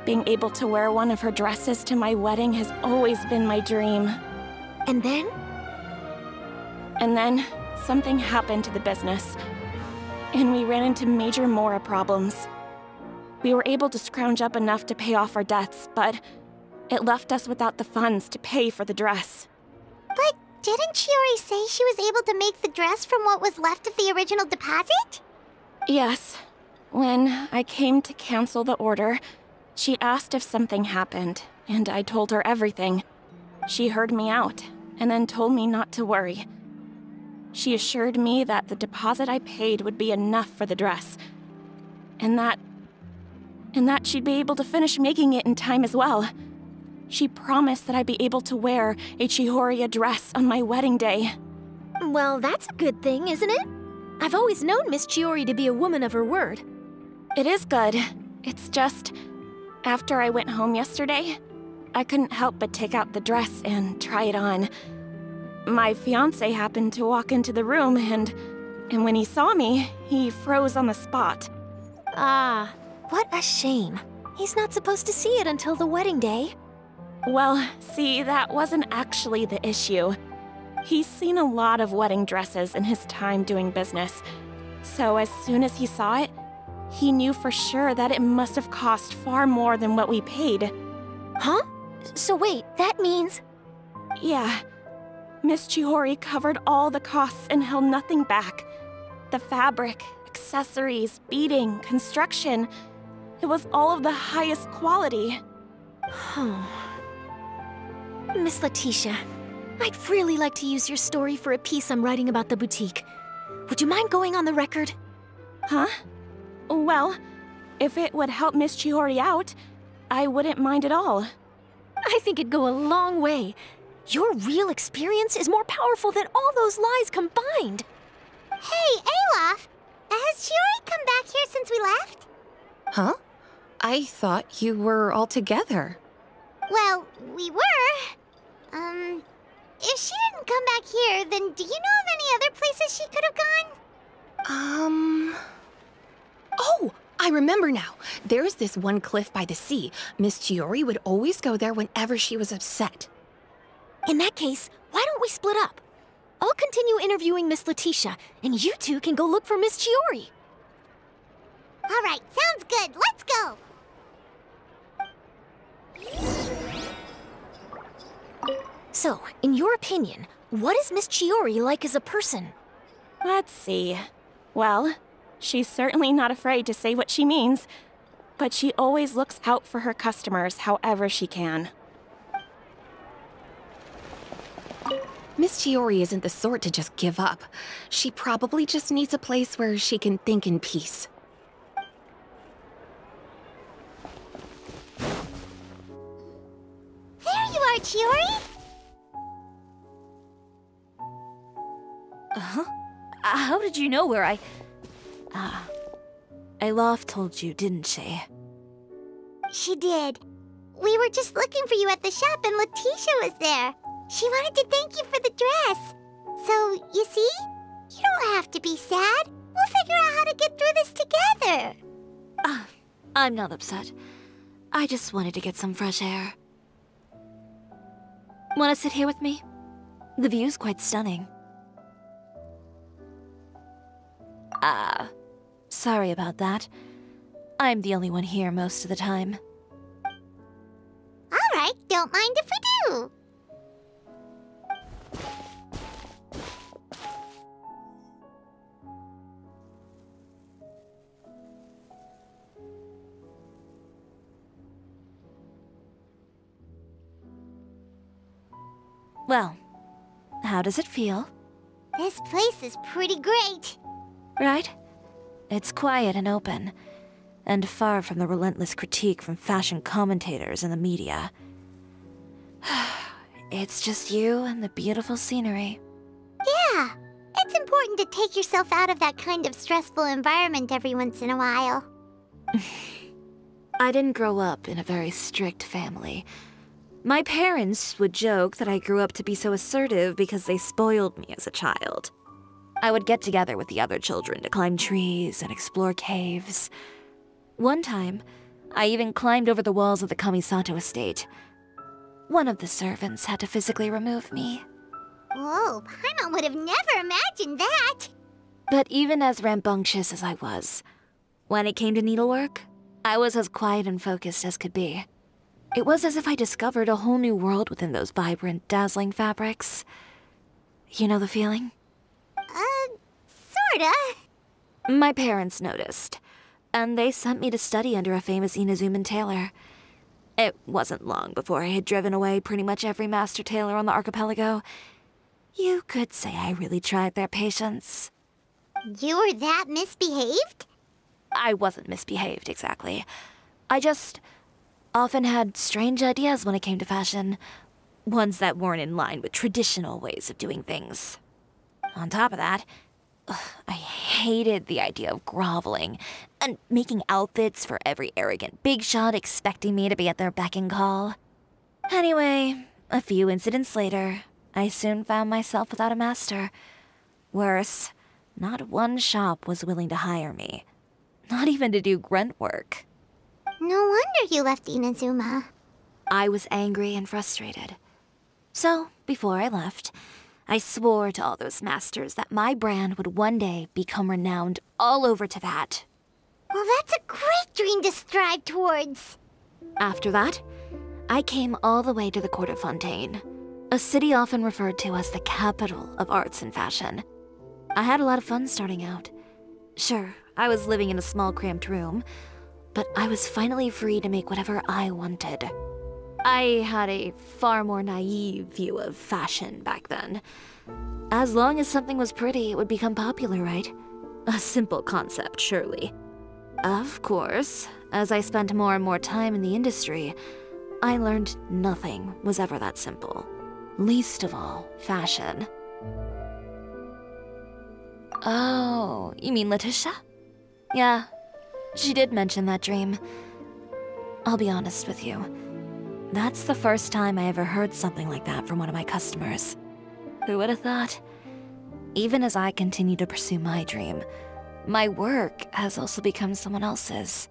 Being able to wear one of her dresses to my wedding has always been my dream. And then? And then, something happened to the business, and we ran into major mora problems. We were able to scrounge up enough to pay off our debts, but It left us without the funds to pay for the dress. But didn't Chiori say she was able to make the dress from what was left of the original deposit? Yes. When I came to cancel the order, she asked if something happened, and I told her everything. She heard me out, and then told me not to worry. She assured me that the deposit I paid would be enough for the dress, and that she'd be able to finish making it in time as well. She promised that I'd be able to wear a Chioriya dress on my wedding day. Well, that's a good thing, isn't it? I've always known Miss Chiori to be a woman of her word. It is good. It's just, after I went home yesterday, I couldn't help but take out the dress and try it on. My fiancé happened to walk into the room, and when he saw me, he froze on the spot. Ah, what a shame. He's not supposed to see it until the wedding day. Well, see, that wasn't actually the issue. He's seen a lot of wedding dresses in his time doing business, so as soon as he saw it, he knew for sure that it must have cost far more than what we paid. Huh? So wait, that means... Yeah. Miss Chiori covered all the costs and held nothing back. The fabric, accessories, beading, construction. It was all of the highest quality. Miss Letitia, I'd really like to use your story for a piece I'm writing about the boutique. Would you mind going on the record? Huh? Well, if it would help Miss Chiori out, I wouldn't mind at all. I think it'd go a long way. Your real experience is more powerful than all those lies combined. Hey, Olaf! Has Chiori come back here since we left? Huh? I thought you were all together. Well, we were. If she didn't come back here, then do you know of any other places she could have gone? Oh, I remember now. There's this one cliff by the sea. Miss Chiori would always go there whenever she was upset. In that case, why don't we split up? I'll continue interviewing Miss Letitia, and you two can go look for Miss Chiori. All right, sounds good. Let's go. So, in your opinion, what is Miss Chiori like as a person? Let's see. Well, she's certainly not afraid to say what she means, but she always looks out for her customers however she can. Miss Chiori isn't the sort to just give up. She probably just needs a place where she can think in peace. There you are, Chiori! Uh-huh. How did you know where Alof told you, didn't she? She did. We were just looking for you at the shop and Letitia was there. She wanted to thank you for the dress. So, you see? You don't have to be sad. We'll figure out how to get through this together. I'm not upset. I just wanted to get some fresh air. Want to sit here with me? The view's quite stunning. Sorry about that. I'm the only one here most of the time. All right, don't mind if we do. Well, how does it feel? This place is pretty great. Right? It's quiet and open, and far from the relentless critique from fashion commentators and the media. It's just you and the beautiful scenery. Yeah, it's important to take yourself out of that kind of stressful environment every once in a while. I didn't grow up in a very strict family. My parents would joke that I grew up to be so assertive because they spoiled me as a child. I would get together with the other children to climb trees and explore caves. One time, I even climbed over the walls of the Kamisato estate. One of the servants had to physically remove me. Whoa, Paimon would have never imagined that. But even as rambunctious as I was, when it came to needlework, I was as quiet and focused as could be. It was as if I discovered a whole new world within those vibrant, dazzling fabrics. You know the feeling? Sorta. My parents noticed, and they sent me to study under a famous Inazuman tailor. It wasn't long before I had driven away pretty much every master tailor on the archipelago. You could say I really tried their patience. You were that misbehaved? I wasn't misbehaved, exactly. I just often had strange ideas when it came to fashion. Ones that weren't in line with traditional ways of doing things. On top of that, I hated the idea of groveling and making outfits for every arrogant big shot expecting me to be at their beck and call. Anyway, a few incidents later, I soon found myself without a master. Worse, not one shop was willing to hire me. Not even to do grunt work. No wonder you left Inazuma. I was angry and frustrated. So, before I left, I swore to all those masters that my brand would one day become renowned all over Teyvat. Well, that's a great dream to strive towards. After that, I came all the way to the court of Fontaine, a city often referred to as the capital of arts and fashion. I had a lot of fun starting out. Sure, I was living in a small cramped room, but I was finally free to make whatever I wanted. I had a far more naive view of fashion back then. As long as something was pretty, it would become popular, right? A simple concept, surely. Of course, as I spent more and more time in the industry, I learned nothing was ever that simple. Least of all, fashion. Oh, you mean Letitia? Yeah, she did mention that dream. I'll be honest with you. That's the first time I ever heard something like that from one of my customers. Who would have thought? Even as I continue to pursue my dream, my work has also become someone else's.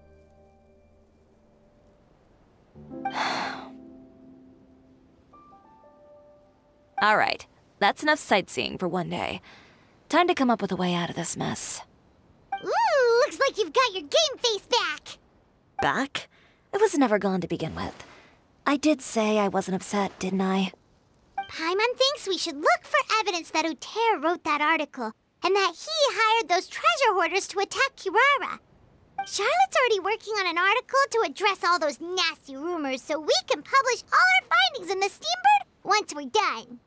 Alright, that's enough sightseeing for one day. Time to come up with a way out of this mess. Ooh, looks like you've got your game face back! Back? It was never gone to begin with. I did say I wasn't upset, didn't I? Paimon thinks we should look for evidence that Uter wrote that article, and that he hired those treasure hoarders to attack Kirara. Charlotte's already working on an article to address all those nasty rumors so we can publish all our findings in the Steambird once we're done.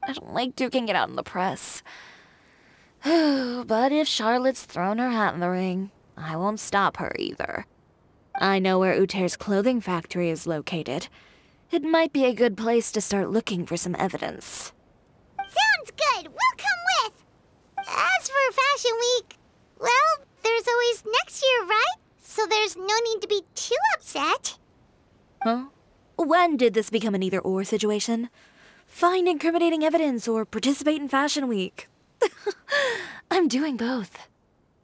I don't like duking it out in the press. But if Charlotte's thrown her hat in the ring, I won't stop her either. I know where Uter's clothing factory is located. It might be a good place to start looking for some evidence. Sounds good! We'll come with! As for Fashion Week, well, there's always next year, right? So there's no need to be too upset. Huh? When did this become an either-or situation? Find incriminating evidence or participate in Fashion Week. I'm doing both.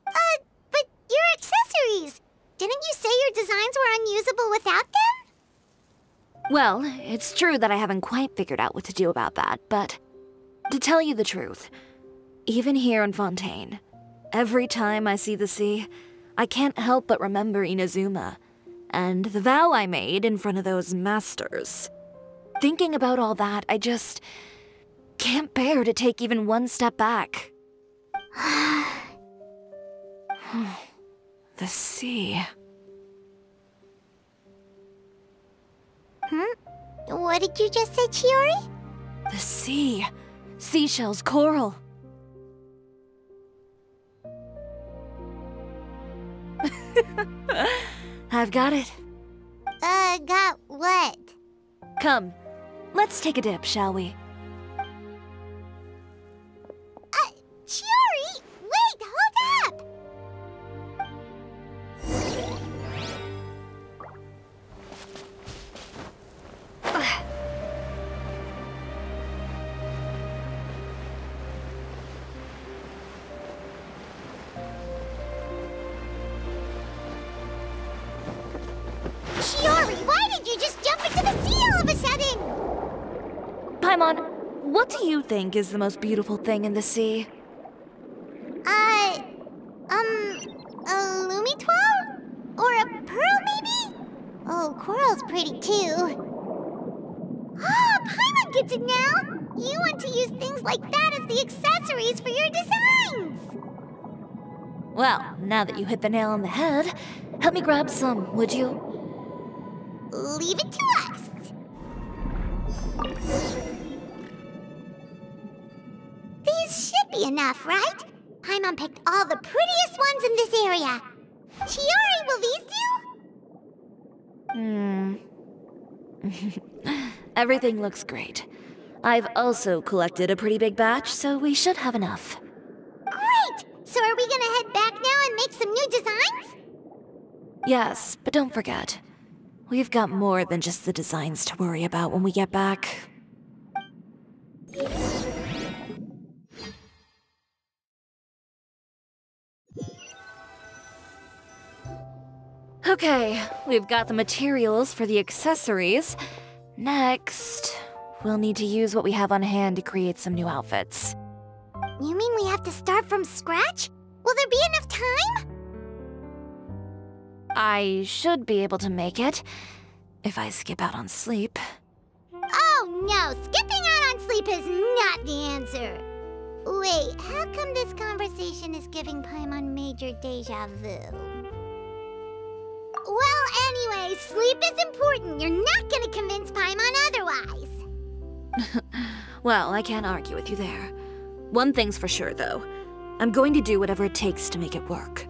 But your accessories! Didn't you say your designs were unusable without them? Well, it's true that I haven't quite figured out what to do about that, but to tell you the truth, even here in Fontaine, every time I see the sea, I can't help but remember Inazuma, and the vow I made in front of those masters. Thinking about all that, I just can't bear to take even one step back. The sea. What did you just say, Chiori? The sea. Seashells, coral. I've got it. Got what? Come, let's take a dip, shall we? Chiori! Wait, hold up! Chiori, why did you just jump into the sea all of a sudden? Paimon, what do you think is the most beautiful thing in the sea? A Lumitwal? Or a pearl, maybe? Oh, Coral's pretty too. Ah, Paimon gets it now! You want to use things like that as the accessories for your designs! Well, now that you hit the nail on the head, help me grab some, would you? Leave it to us! These should be enough, right? Paimon picked all the prettiest ones in this area. Chiori, will these do? Everything looks great. I've also collected a pretty big batch, so we should have enough. Great! So are we gonna head back now and make some new designs? Yes, but don't forget, we've got more than just the designs to worry about when we get back. Okay, we've got the materials for the accessories. Next, we'll need to use what we have on hand to create some new outfits. You mean we have to start from scratch? Will there be enough time? I should be able to make it, if I skip out on sleep. Oh no, skipping out on sleep is not the answer. Wait, how come this conversation is giving Paimon major deja vu? Well, anyway, sleep is important. You're not gonna convince Paimon otherwise. Well, I can't argue with you there. One thing's for sure, though. I'm going to do whatever it takes to make it work.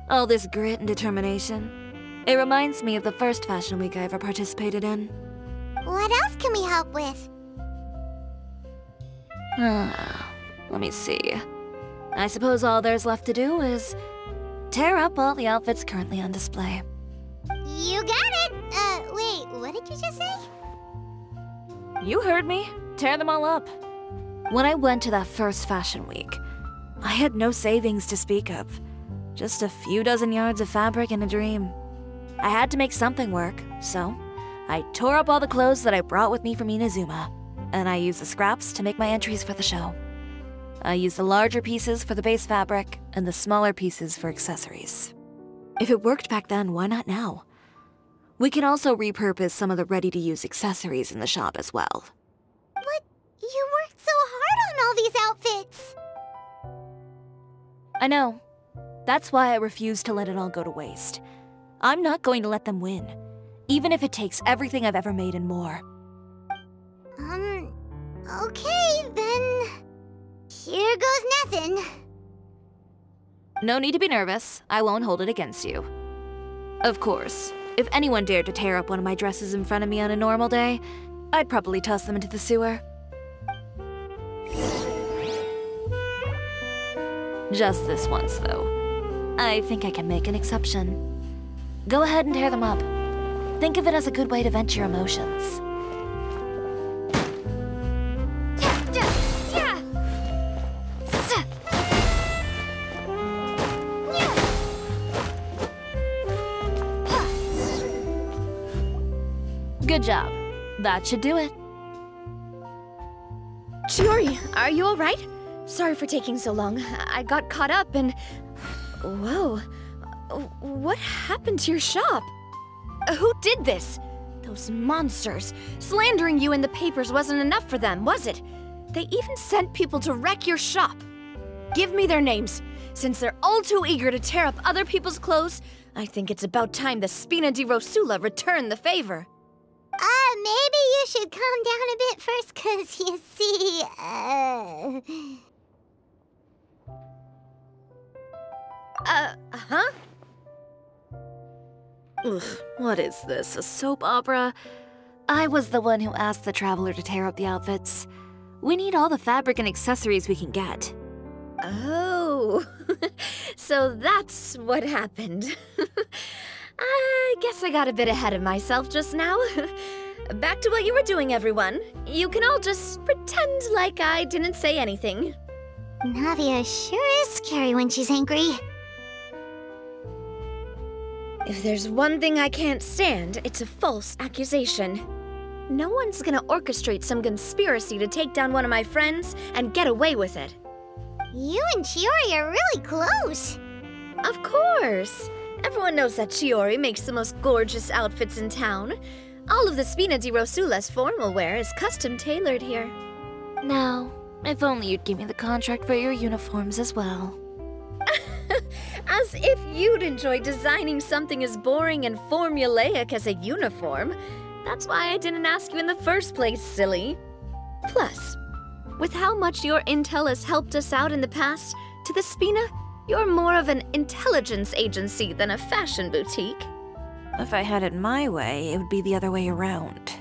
All this grit and determination. It reminds me of the first Fashion Week I ever participated in. What else can we help with? Let me see. I suppose all there's left to do is tear up all the outfits currently on display. You got it! Wait, what did you just say? You heard me. Tear them all up. When I went to that first Fashion Week, I had no savings to speak of. Just a few dozen yards of fabric and a dream. I had to make something work, so I tore up all the clothes that I brought with me from Inazuma, and I used the scraps to make my entries for the show. I used the larger pieces for the base fabric and the smaller pieces for accessories. If it worked back then, why not now? We can also repurpose some of the ready-to-use accessories in the shop as well. But you worked so hard on all these outfits! I know. That's why I refuse to let it all go to waste. I'm not going to let them win, even if it takes everything I've ever made and more. Okay, then... Here goes nothing. No need to be nervous. I won't hold it against you. Of course, if anyone dared to tear up one of my dresses in front of me on a normal day, I'd probably toss them into the sewer. Just this once, though. I think I can make an exception. Go ahead and tear them up. Think of it as a good way to vent your emotions. Good job. That should do it. Chiori, are you all right? Sorry for taking so long. I got caught up and... Whoa. What happened to your shop? Who did this? Those monsters. Slandering you in the papers wasn't enough for them, was it? They even sent people to wreck your shop. Give me their names. Since they're all too eager to tear up other people's clothes, I think it's about time the Spina di Rosula return the favor. Maybe you should calm down a bit first, 'cause you see, Huh? Ugh, what is this, a soap opera? I was the one who asked the traveler to tear up the outfits. We need all the fabric and accessories we can get. Oh, so that's what happened. I guess I got a bit ahead of myself just now. Back to what you were doing, everyone. You can all just pretend like I didn't say anything. Navia sure is scary when she's angry. If there's one thing I can't stand, it's a false accusation. No one's gonna orchestrate some conspiracy to take down one of my friends and get away with it. You and Chiori are really close. Of course. Everyone knows that Chiori makes the most gorgeous outfits in town. All of the Spina di Rosula's formal wear is custom tailored here. Now, if only you'd give me the contract for your uniforms as well. As if you'd enjoy designing something as boring and formulaic as a uniform. That's why I didn't ask you in the first place, silly. Plus, with how much your intel has helped us out in the past, to the Spina, you're more of an intelligence agency than a fashion boutique. If I had it my way, it would be the other way around.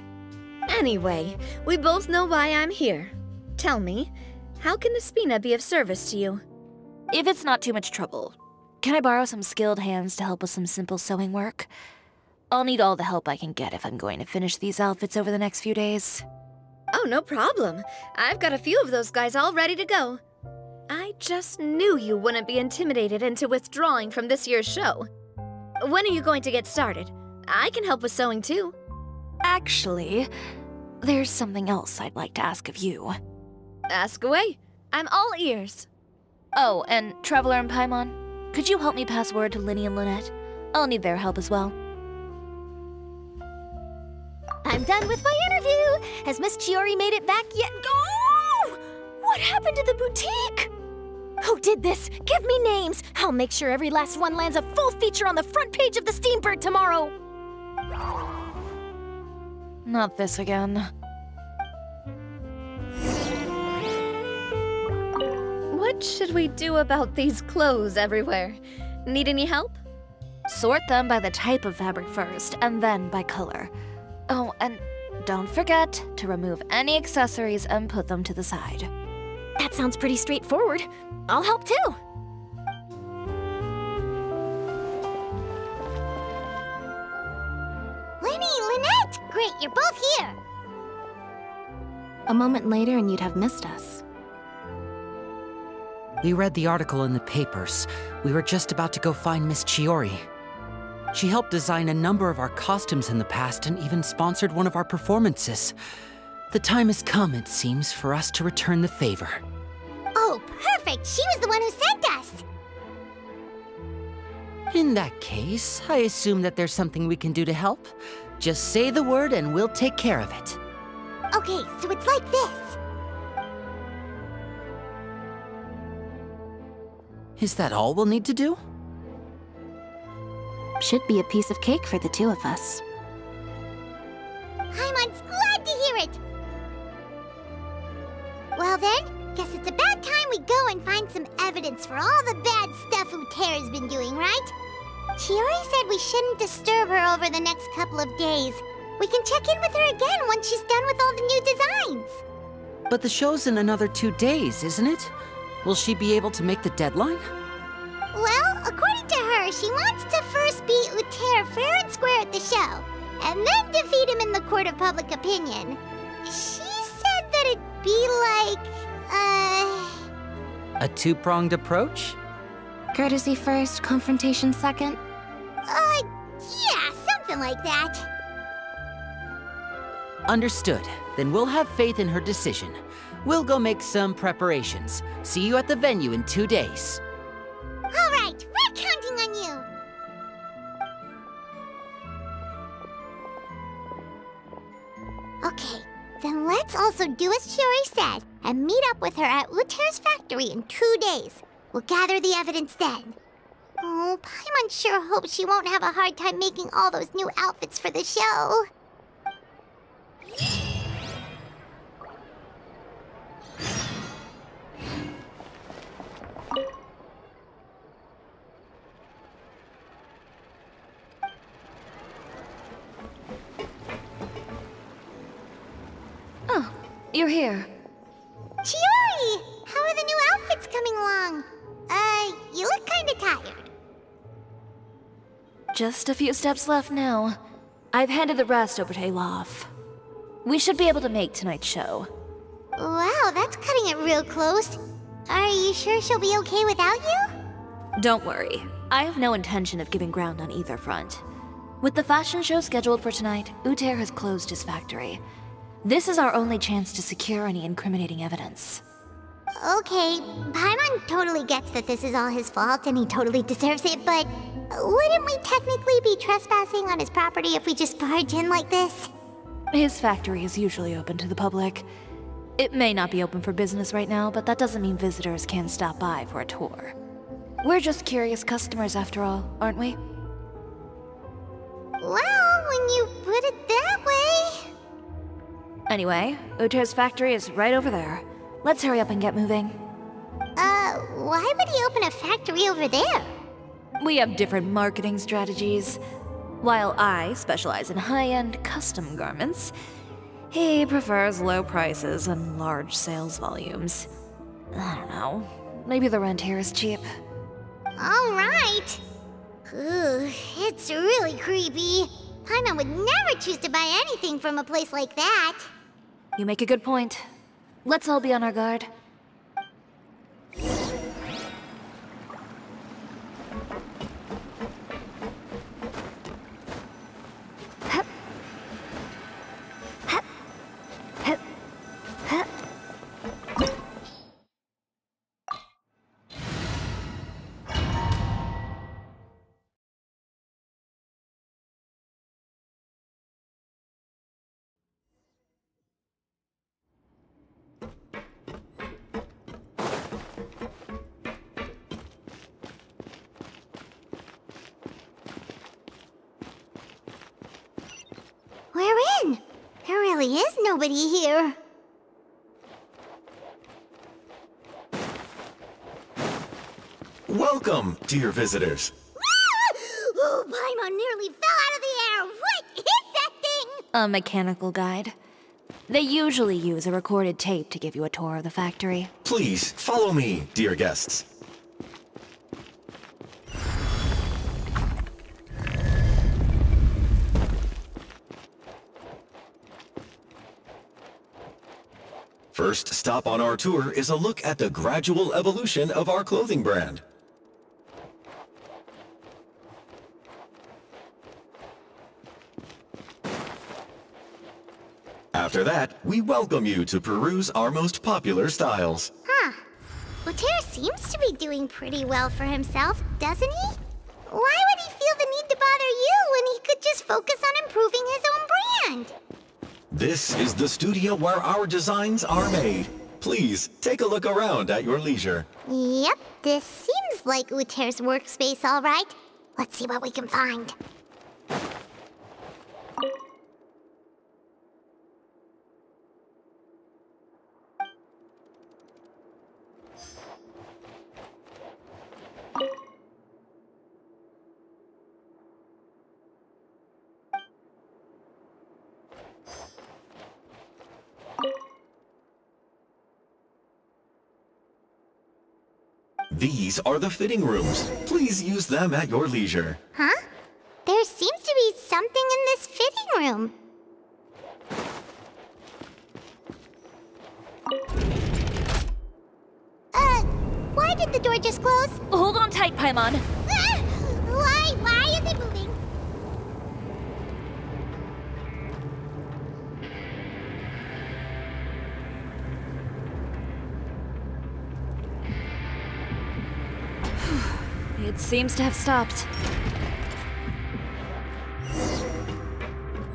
Anyway, we both know why I'm here. Tell me, how can the Spina be of service to you? If it's not too much trouble, can I borrow some skilled hands to help with some simple sewing work? I'll need all the help I can get if I'm going to finish these outfits over the next few days. Oh, no problem. I've got a few of those guys all ready to go. I just knew you wouldn't be intimidated into withdrawing from this year's show. When are you going to get started? I can help with sewing too. Actually, there's something else I'd like to ask of you. Ask away. I'm all ears. Oh, and Traveler and Paimon, could you help me pass word to Linny and Lynette? I'll need their help as well. I'm done with my interview. Has Miss Chiori made it back yet? Oh! What happened to the boutique? Who did this? Give me names. I'll make sure every last one lands a full feature on the front page of the Steambird tomorrow. Not this again. What should we do about these clothes everywhere? Need any help? Sort them by the type of fabric first, and then by color. Oh, and don't forget to remove any accessories and put them to the side. That sounds pretty straightforward. I'll help too. Linny, Lynette! Great, you're both here. A moment later and you'd have missed us. We read the article in the papers. We were just about to go find Miss Chiori. She helped design a number of our costumes in the past and even sponsored one of our performances. The time has come, it seems, for us to return the favor. Oh, perfect! She was the one who sent us! In that case, I assume that there's something we can do to help. Just say the word and we'll take care of it. Okay, so it's like this. Is that all we'll need to do? Should be a piece of cake for the two of us. Paimon's glad to hear it! Well then, guess it's about time we go and find some evidence for all the bad stuff Uterra's been doing, right? Chiori said we shouldn't disturb her over the next couple of days. We can check in with her again once she's done with all the new designs. But the show's in another 2 days, isn't it? Will she be able to make the deadline? Well, according to her, she wants to first beat Uterra fair and square at the show, and then defeat him in the court of public opinion. She said that it'd be like, A two-pronged approach? Courtesy first, confrontation second? Yeah, something like that. Understood. Then we'll have faith in her decision. We'll go make some preparations. See you at the venue in 2 days. All right, we're counting on you. Okay, then let's also do as Chiori said and meet up with her at Uterra's factory in 2 days. We'll gather the evidence then. Oh, Paimon sure hopes she won't have a hard time making all those new outfits for the show. Oh, you're here. Chiori! How are the new outfits coming along? You look kinda tired. Just a few steps left now. I've handed the rest over to Olaf. We should be able to make tonight's show. Wow, that's cutting it real close. Are you sure she'll be okay without you? Don't worry. I have no intention of giving ground on either front. With the fashion show scheduled for tonight, Uter has closed his factory. This is our only chance to secure any incriminating evidence. Okay, Paimon totally gets that this is all his fault and he totally deserves it, but wouldn't we technically be trespassing on his property if we just barge in like this? His factory is usually open to the public. It may not be open for business right now, but that doesn't mean visitors can't stop by for a tour. We're just curious customers after all, aren't we? Well, when you put it that way... Anyway, Uther's factory is right over there. Let's hurry up and get moving. Why would he open a factory over there? We have different marketing strategies. While I specialize in high-end custom garments, he prefers low prices and large sales volumes. I don't know. Maybe the rent here is cheap. Alright. Ooh, it's really creepy. Paimon would never choose to buy anything from a place like that. You make a good point. Let's all be on our guard. We're in. There really is nobody here. Welcome, dear visitors. Oh, Paimon nearly fell out of the air. What is that thing? A mechanical guide. They usually use a recorded tape to give you a tour of the factory. Please, follow me, dear guests. First stop on our tour is a look at the gradual evolution of our clothing brand. After that, we welcome you to peruse our most popular styles. Huh. Uther seems to be doing pretty well for himself, doesn't he? Why would he feel the need to bother you when he could just focus on improving his own brand? This is the studio where our designs are made. Please, take a look around at your leisure. Yep, this seems like Uther's workspace, all right. Let's see what we can find. These are the fitting rooms. Please use them at your leisure. Huh? There seems to be something in this fitting room. Why did the door just close? Hold on tight, Paimon. Ah! Why is it moving? It seems to have stopped.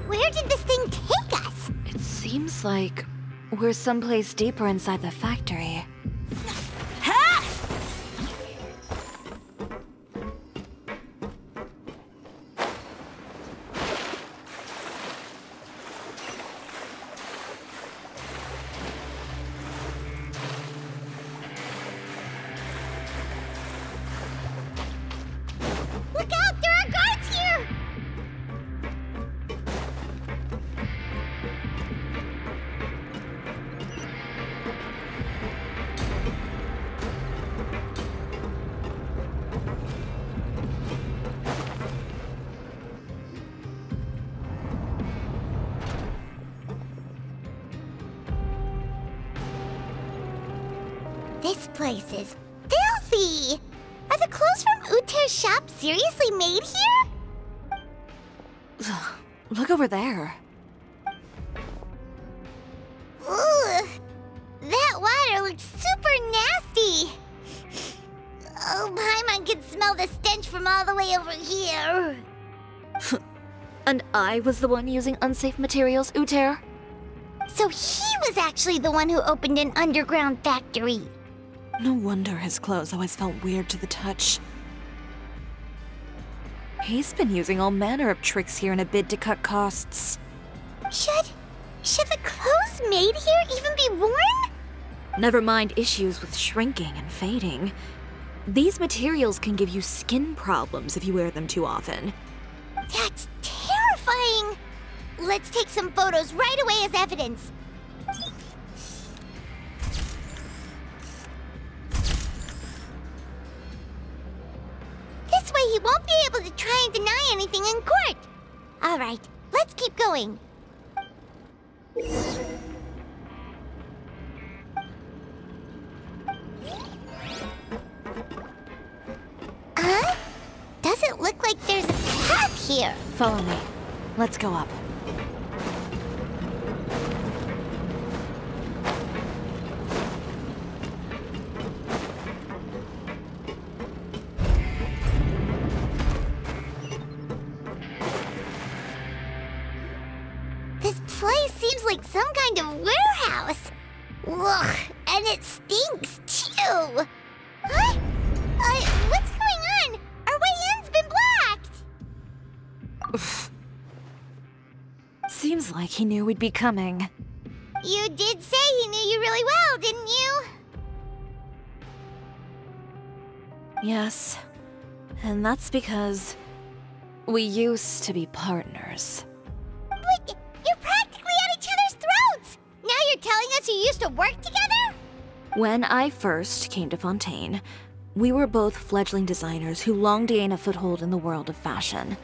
Where did this thing take us? It seems like we're someplace deeper inside the factory. Ha! Look out! There are guards here! This place is filthy! Are the clothes from Uther's shop seriously made here? Look over there. Ugh! That water looks super nasty! smell the stench from all the way over here. And I was the one using unsafe materials, Uter? So he was actually the one who opened an underground factory. No wonder his clothes always felt weird to the touch. He's been using all manner of tricks here in a bid to cut costs. Should the clothes made here even be worn? Never mind issues with shrinking and fading. These materials can give you skin problems if you wear them too often. That's terrifying! Let's take some photos right away as evidence. This way he won't be able to try and deny anything in court. All right, let's keep going. Doesn't look like there's a path here. Follow me. Let's go up. This place seems like some kind of warehouse. Ugh, and it stinks too. Huh? What's going on? Our way in's been blocked. Seems like he knew we'd be coming. You did say he knew you really well, didn't you? Yes. And that's because we used to be partners. But you're practically at each other's throats! Now you're telling us you used to work together? When I first came to Fontaine, we were both fledgling designers who longed to gain a foothold in the world of fashion.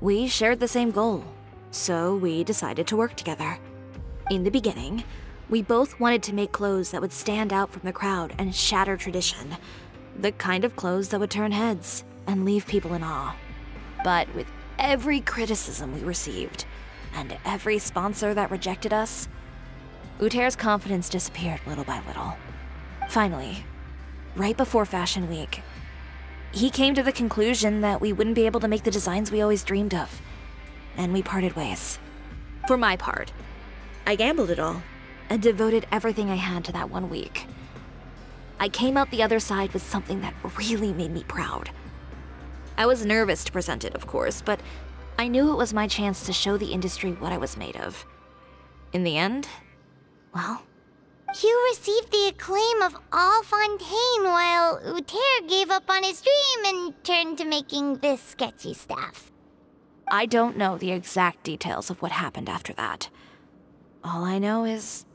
We shared the same goal, so we decided to work together. In the beginning, we both wanted to make clothes that would stand out from the crowd and shatter tradition. The kind of clothes that would turn heads and leave people in awe. But with every criticism we received, and every sponsor that rejected us, Uter's confidence disappeared little by little. Finally, right before Fashion Week, he came to the conclusion that we wouldn't be able to make the designs we always dreamed of, and we parted ways. For my part, I gambled it all and devoted everything I had to that 1 week. I came out the other side with something that really made me proud. I was nervous to present it, of course, but I knew it was my chance to show the industry what I was made of. In the end, well, you received the acclaim of all Fontaine while Uter gave up on his dream and turned to making this sketchy stuff. I don't know the exact details of what happened after that. All I know is,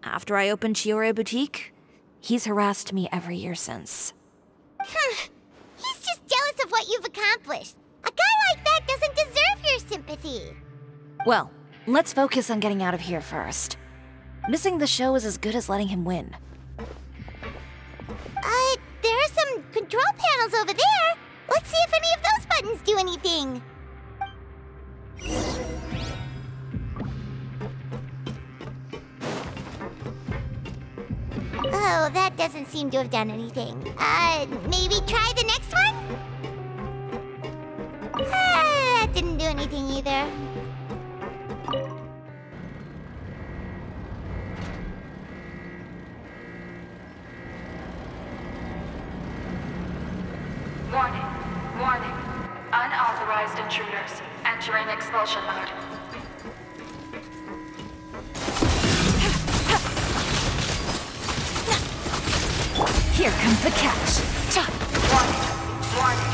after I opened Chioria Boutique, he's harassed me every year since. He's just jealous of what you've accomplished. A guy like that doesn't deserve your sympathy. Well, let's focus on getting out of here first. Missing the show is as good as letting him win. There are some control panels over there. Let's see if any of those buttons do anything. Oh, that doesn't seem to have done anything. Maybe try the next one? That didn't do anything either. Warning. Warning. Unauthorized intruders entering expulsion mode. Here comes the catch. Warning. Warning.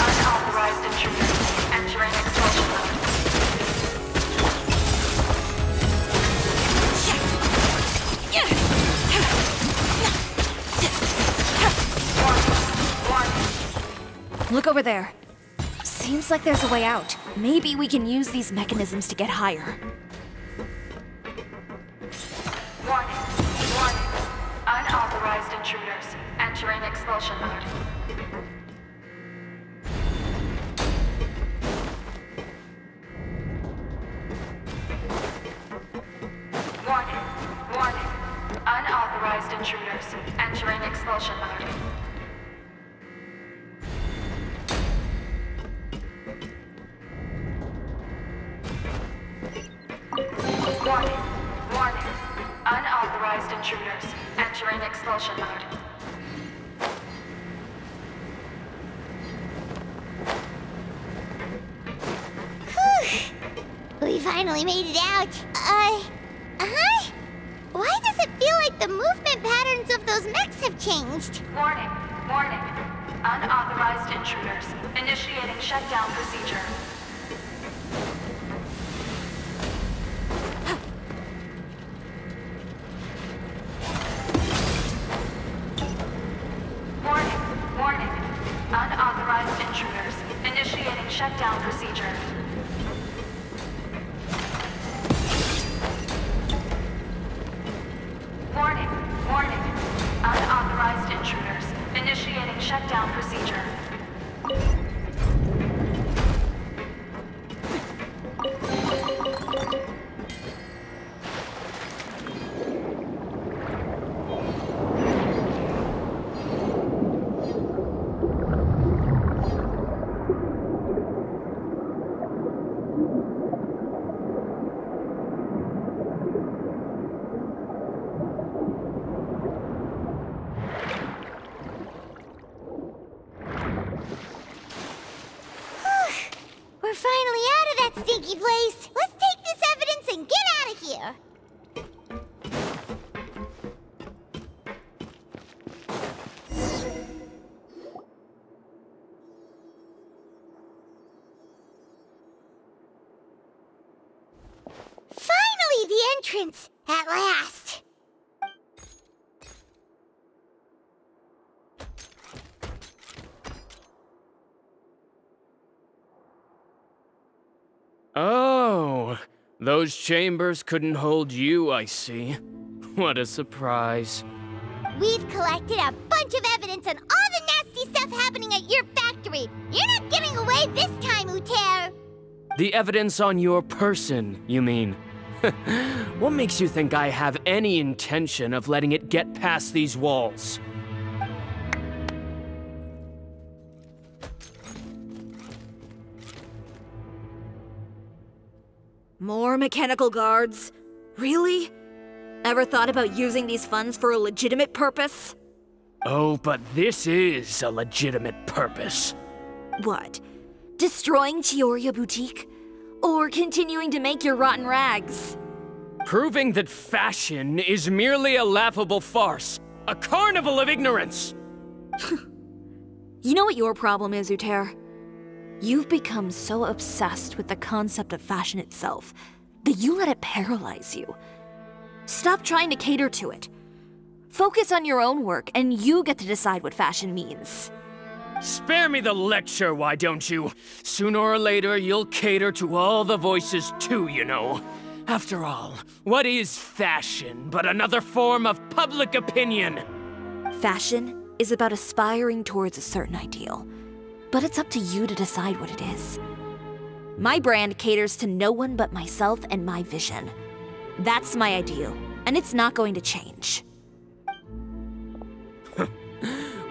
Unauthorized intruders entering expulsion mode. Look over there. Seems like there's a way out. Maybe we can use these mechanisms to get higher. Warning. Warning. Unauthorized intruders entering expulsion mode. Warning. Warning. Unauthorized intruders entering expulsion mode. expulsion mode. We finally made it out. Why does it feel like the movement patterns of those mechs have changed? Warning, warning. Unauthorized intruders. Initiating shutdown procedure. Warning, warning. Unauthorized intruders. Initiating shutdown procedure. Warning, warning. Unauthorized intruders. Initiating shutdown procedure. We're finally out of that stinky place. Let's take this evidence and get out of here. Finally, the entrance! At last! Oh, those chambers couldn't hold you, I see. What a surprise. We've collected a bunch of evidence on all the nasty stuff happening at your factory. You're not getting away this time, Uter. The evidence on your person, you mean? What makes you think I have any intention of letting it get past these walls? More mechanical guards? Really? Ever thought about using these funds for a legitimate purpose? Oh, but this is a legitimate purpose. What? Destroying Chioria Boutique? Or continuing to make your rotten rags? Proving that fashion is merely a laughable farce. A carnival of ignorance! You know what your problem is, Uter? You've become so obsessed with the concept of fashion itself that you let it paralyze you. Stop trying to cater to it. Focus on your own work, and you get to decide what fashion means. Spare me the lecture, why don't you? Sooner or later, you'll cater to all the voices too, you know. After all, what is fashion but another form of public opinion? Fashion is about aspiring towards a certain ideal. But it's up to you to decide what it is. My brand caters to no one but myself and my vision. That's my ideal, and it's not going to change.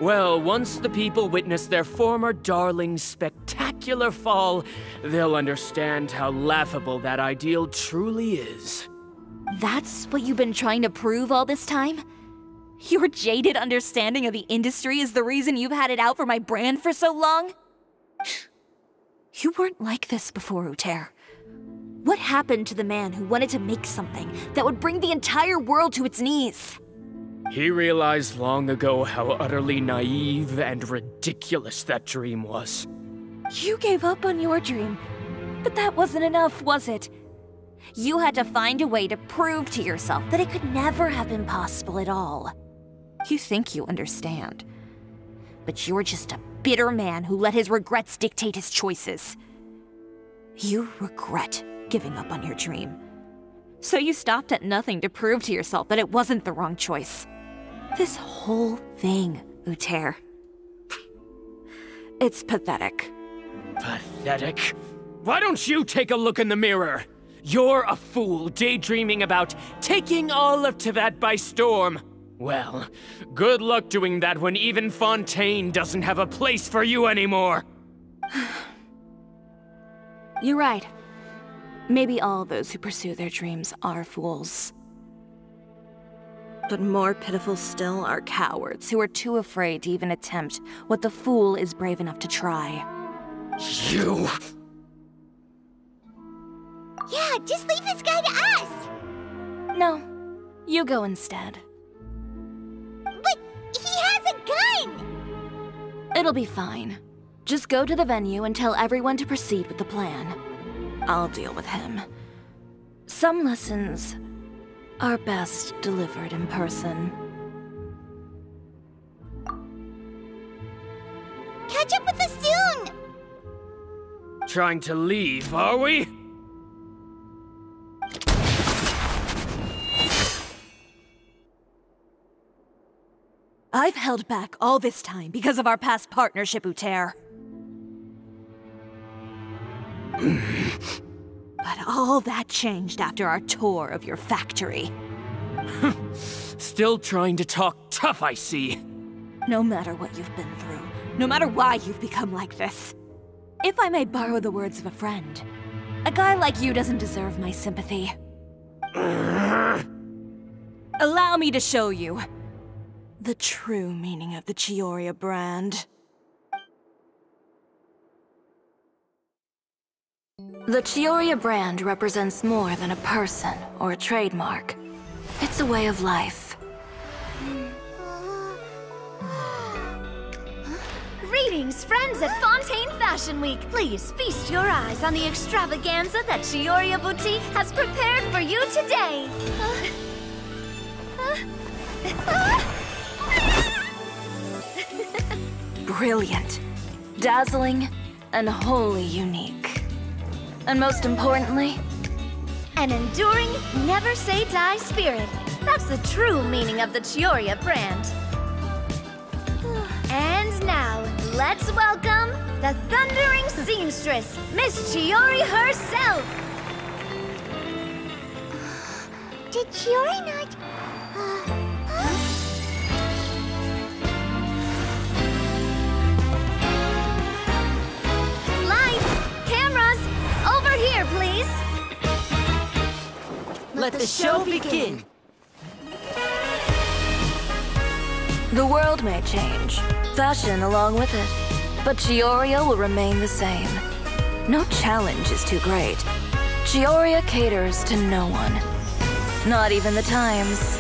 Well, once the people witness their former darling's spectacular fall, they'll understand how laughable that ideal truly is. That's what you've been trying to prove all this time? Your jaded understanding of the industry is the reason you've had it out for my brand for so long? You weren't like this before, Uter. What happened to the man who wanted to make something that would bring the entire world to its knees? He realized long ago how utterly naive and ridiculous that dream was. You gave up on your dream, but that wasn't enough, was it? You had to find a way to prove to yourself that it could never have been possible at all. You think you understand, but you're just a bitter man who let his regrets dictate his choices. You regret giving up on your dream. So you stopped at nothing to prove to yourself that it wasn't the wrong choice. This whole thing, Uter. It's pathetic. Pathetic? Why don't you take a look in the mirror? You're a fool daydreaming about taking all of Teyvat by storm. Well, good luck doing that when even Fontaine doesn't have a place for you anymore. You're right. Maybe all those who pursue their dreams are fools. But more pitiful still are cowards who are too afraid to even attempt what the fool is brave enough to try. You! Yeah, just leave this guy to us! No, you go instead. But he has a gun! It'll be fine. Just go to the venue and tell everyone to proceed with the plan. I'll deal with him. Some lessons are best delivered in person. Catch up with us soon! Trying to leave, are we? I've held back all this time because of our past partnership, Uter. But all that changed after our tour of your factory. Still trying to talk tough, I see. No matter what you've been through, no matter why you've become like this, if I may borrow the words of a friend, a guy like you doesn't deserve my sympathy. Allow me to show you the true meaning of the Chioria brand. The Chioria brand represents more than a person or a trademark. It's a way of life. Greetings, friends at Fontaine Fashion Week. Please feast your eyes on the extravaganza that Chioria Boutique has prepared for you today. Brilliant, dazzling, and wholly unique. And most importantly, an enduring, never-say-die spirit. That's the true meaning of the Chioria brand. And now, let's welcome the thundering seamstress, Miss Chiori herself! Did Chiori not... Lights! Cameras! Over here, please! Let the show begin! The world may change, fashion along with it, but Chioria will remain the same. No challenge is too great. Chioria caters to no one, not even the times.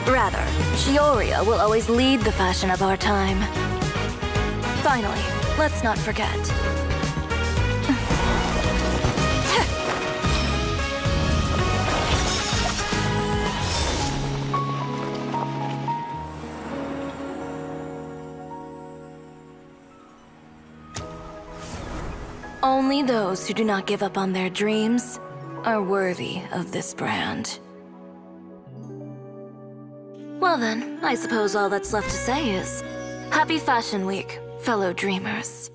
Rather, Chioria will always lead the fashion of our time. Finally, let's not forget. Only those who do not give up on their dreams are worthy of this brand. Well then, I suppose all that's left to say is, Happy Fashion Week, fellow dreamers.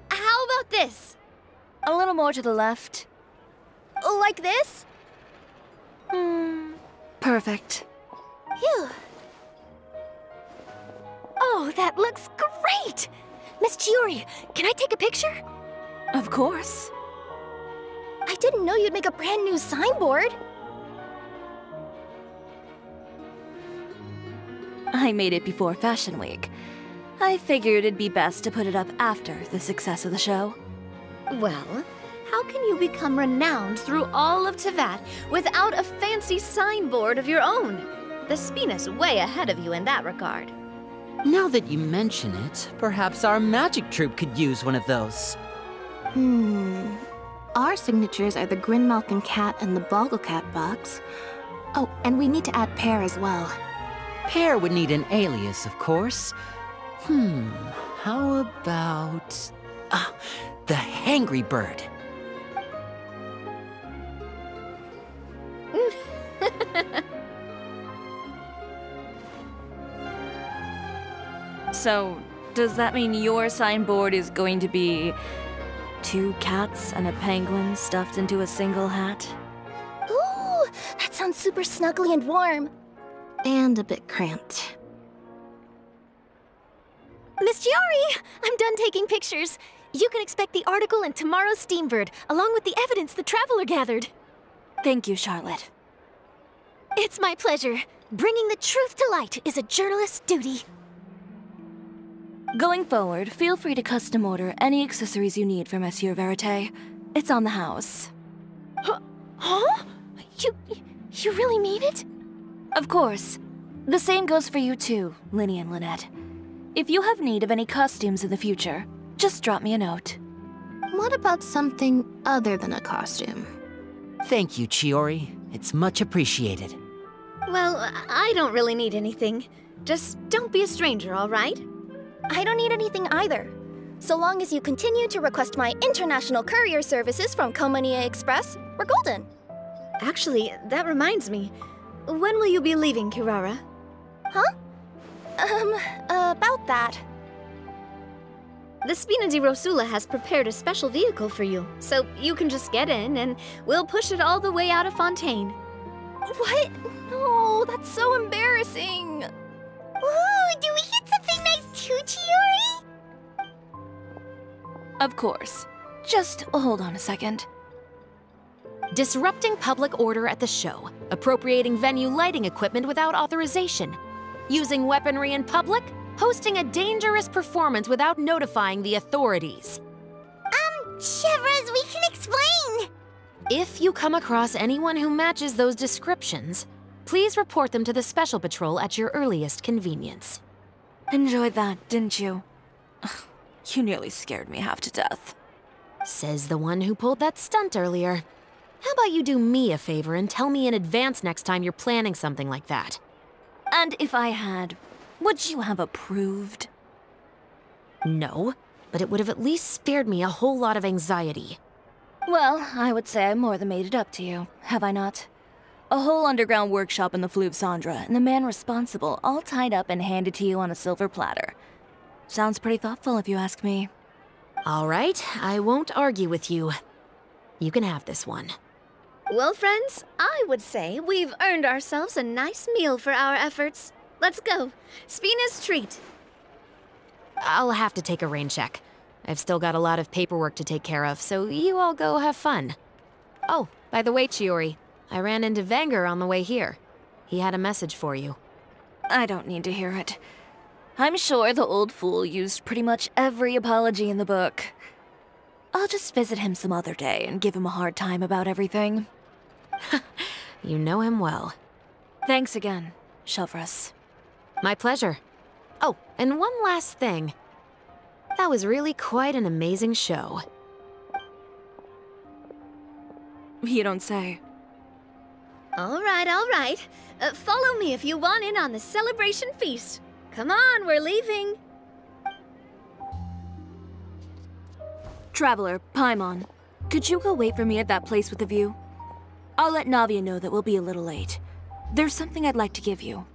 How about this? A little more to the left. Like this? Perfect. Phew. Oh, that looks great! Miss Chiori, can I take a picture? Of course. I didn't know you'd make a brand new signboard. I made it before Fashion Week. I figured it'd be best to put it up after the success of the show. Well, how can you become renowned through all of Tevat without a fancy signboard of your own? The Spina's way ahead of you in that regard. Now that you mention it, perhaps our magic troupe could use one of those. Our signatures are the Grinmalkin cat and the Bogglecat box. Oh, and we need to add Pear as well. Pear would need an alias, of course. How about... the Hangry Bird. So, does that mean your signboard is going to be 2 cats and a penguin stuffed into a single hat? Ooh, sounds super snuggly and warm. And a bit cramped. Miss Chiori! I'm done taking pictures. You can expect the article in tomorrow's Steambird, along with the evidence the Traveler gathered. Thank you, Charlotte. It's my pleasure. Bringing the truth to light is a journalist's duty. Going forward, feel free to custom order any accessories you need for Monsieur Verite. It's on the house. Huh? You really mean it? Of course. The same goes for you too, Linny and Lynette. If you have need of any costumes in the future, just drop me a note. What about something other than a costume? Thank you, Chiori. It's much appreciated. Well, I don't really need anything. Just don't be a stranger, all right? I don't need anything either. So long as you continue to request my international courier services from Komania Express, we're golden. Actually, that reminds me. When will you be leaving, Kirara? Huh? About that. The Spina di Rosula has prepared a special vehicle for you, so you can just get in and we'll push it all the way out of Fontaine. What? No, that's so embarrassing. Ooh, do we get something nice too, Chiori? Of course. Just hold on a second. Disrupting public order at the show, appropriating venue lighting equipment without authorization, using weaponry in public, hosting a dangerous performance without notifying the authorities. Chevras, we can explain! If you come across anyone who matches those descriptions, please report them to the Special Patrol at your earliest convenience. Enjoyed that, didn't you? You nearly scared me half to death. Says the one who pulled that stunt earlier. How about you do me a favor and tell me in advance next time you're planning something like that? And if I had, would you have approved? No, but it would have at least spared me a whole lot of anxiety. Well, I would say I more than made it up to you, have I not? A whole underground workshop in the Fleuve Cendra, and the man responsible all tied up and handed to you on a silver platter. Sounds pretty thoughtful if you ask me. All right, I won't argue with you. You can have this one. Well, friends, I would say we've earned ourselves a nice meal for our efforts. Let's go. Spina's treat. I'll have to take a rain check. I've still got a lot of paperwork to take care of, so you all go have fun. Oh, by the way, Chiori, I ran into Vanger on the way here. He had a message for you. I don't need to hear it. I'm sure the old fool used pretty much every apology in the book. I'll just visit him some other day and give him a hard time about everything. You know him well. Thanks again, Chevras. My pleasure. Oh, and one last thing. That was really quite an amazing show. You don't say. All right, all right. Follow me if you want in on the celebration feast. Come on, we're leaving. Traveler, Paimon, could you go wait for me at that place with the view? I'll let Navia know that we'll be a little late. There's something I'd like to give you.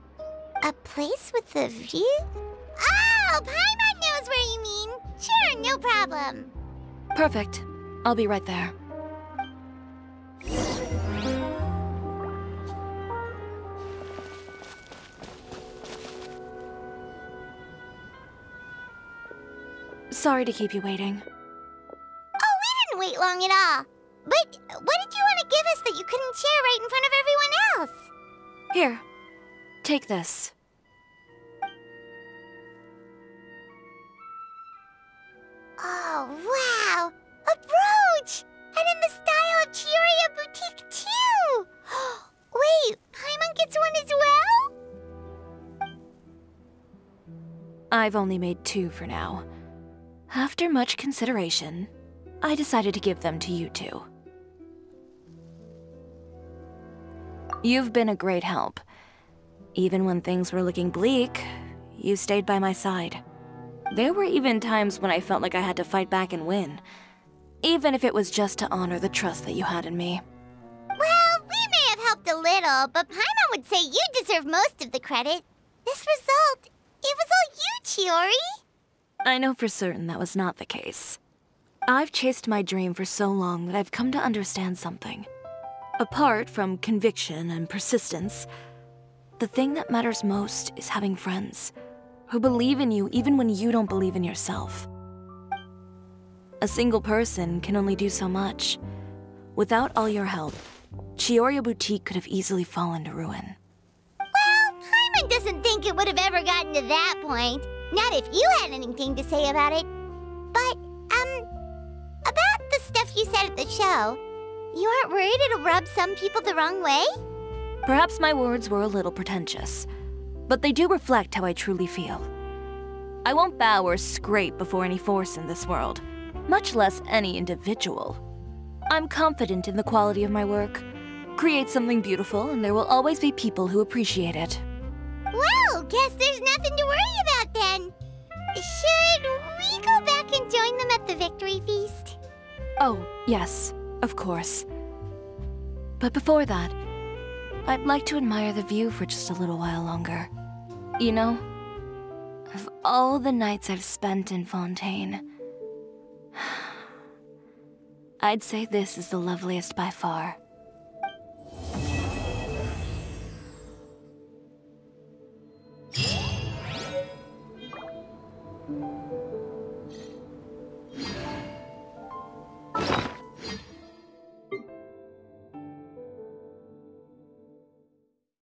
A place with a view? Oh, Paimon knows where you mean. Sure, no problem. Perfect. I'll be right there. Sorry to keep you waiting. Oh, we didn't wait long at all. But what did you want to give us that you couldn't share right in front of everyone else? Here, take this. Oh, wow! A brooch! And in the style of Chioria Boutique, too! Wait, Paimon gets one as well? I've only made 2 for now. After much consideration, I decided to give them to you two. You've been a great help. Even when things were looking bleak, you stayed by my side. There were even times when I felt like I had to fight back and win, even if it was just to honor the trust that you had in me. Well, we may have helped a little, but Paimon would say you deserve most of the credit. This result, it was all you, Chiori. I know for certain that was not the case. I've chased my dream for so long that I've come to understand something. Apart from conviction and persistence, the thing that matters most is having friends who believe in you even when you don't believe in yourself. A single person can only do so much. Without all your help, Chioriya Boutique could have easily fallen to ruin. Well, Paimon doesn't think it would have ever gotten to that point. Not if you had anything to say about it. But, about the stuff you said at the show, you aren't worried it'll rub some people the wrong way? Perhaps my words were a little pretentious, but they do reflect how I truly feel. I won't bow or scrape before any force in this world, much less any individual. I'm confident in the quality of my work. Create something beautiful, and there will always be people who appreciate it. Well, guess there's nothing to worry about then. Should we go back and join them at the victory feast? Oh, yes, of course. But before that, I'd like to admire the view for just a little while longer. You know, of all the nights I've spent in Fontaine, I'd say this is the loveliest by far.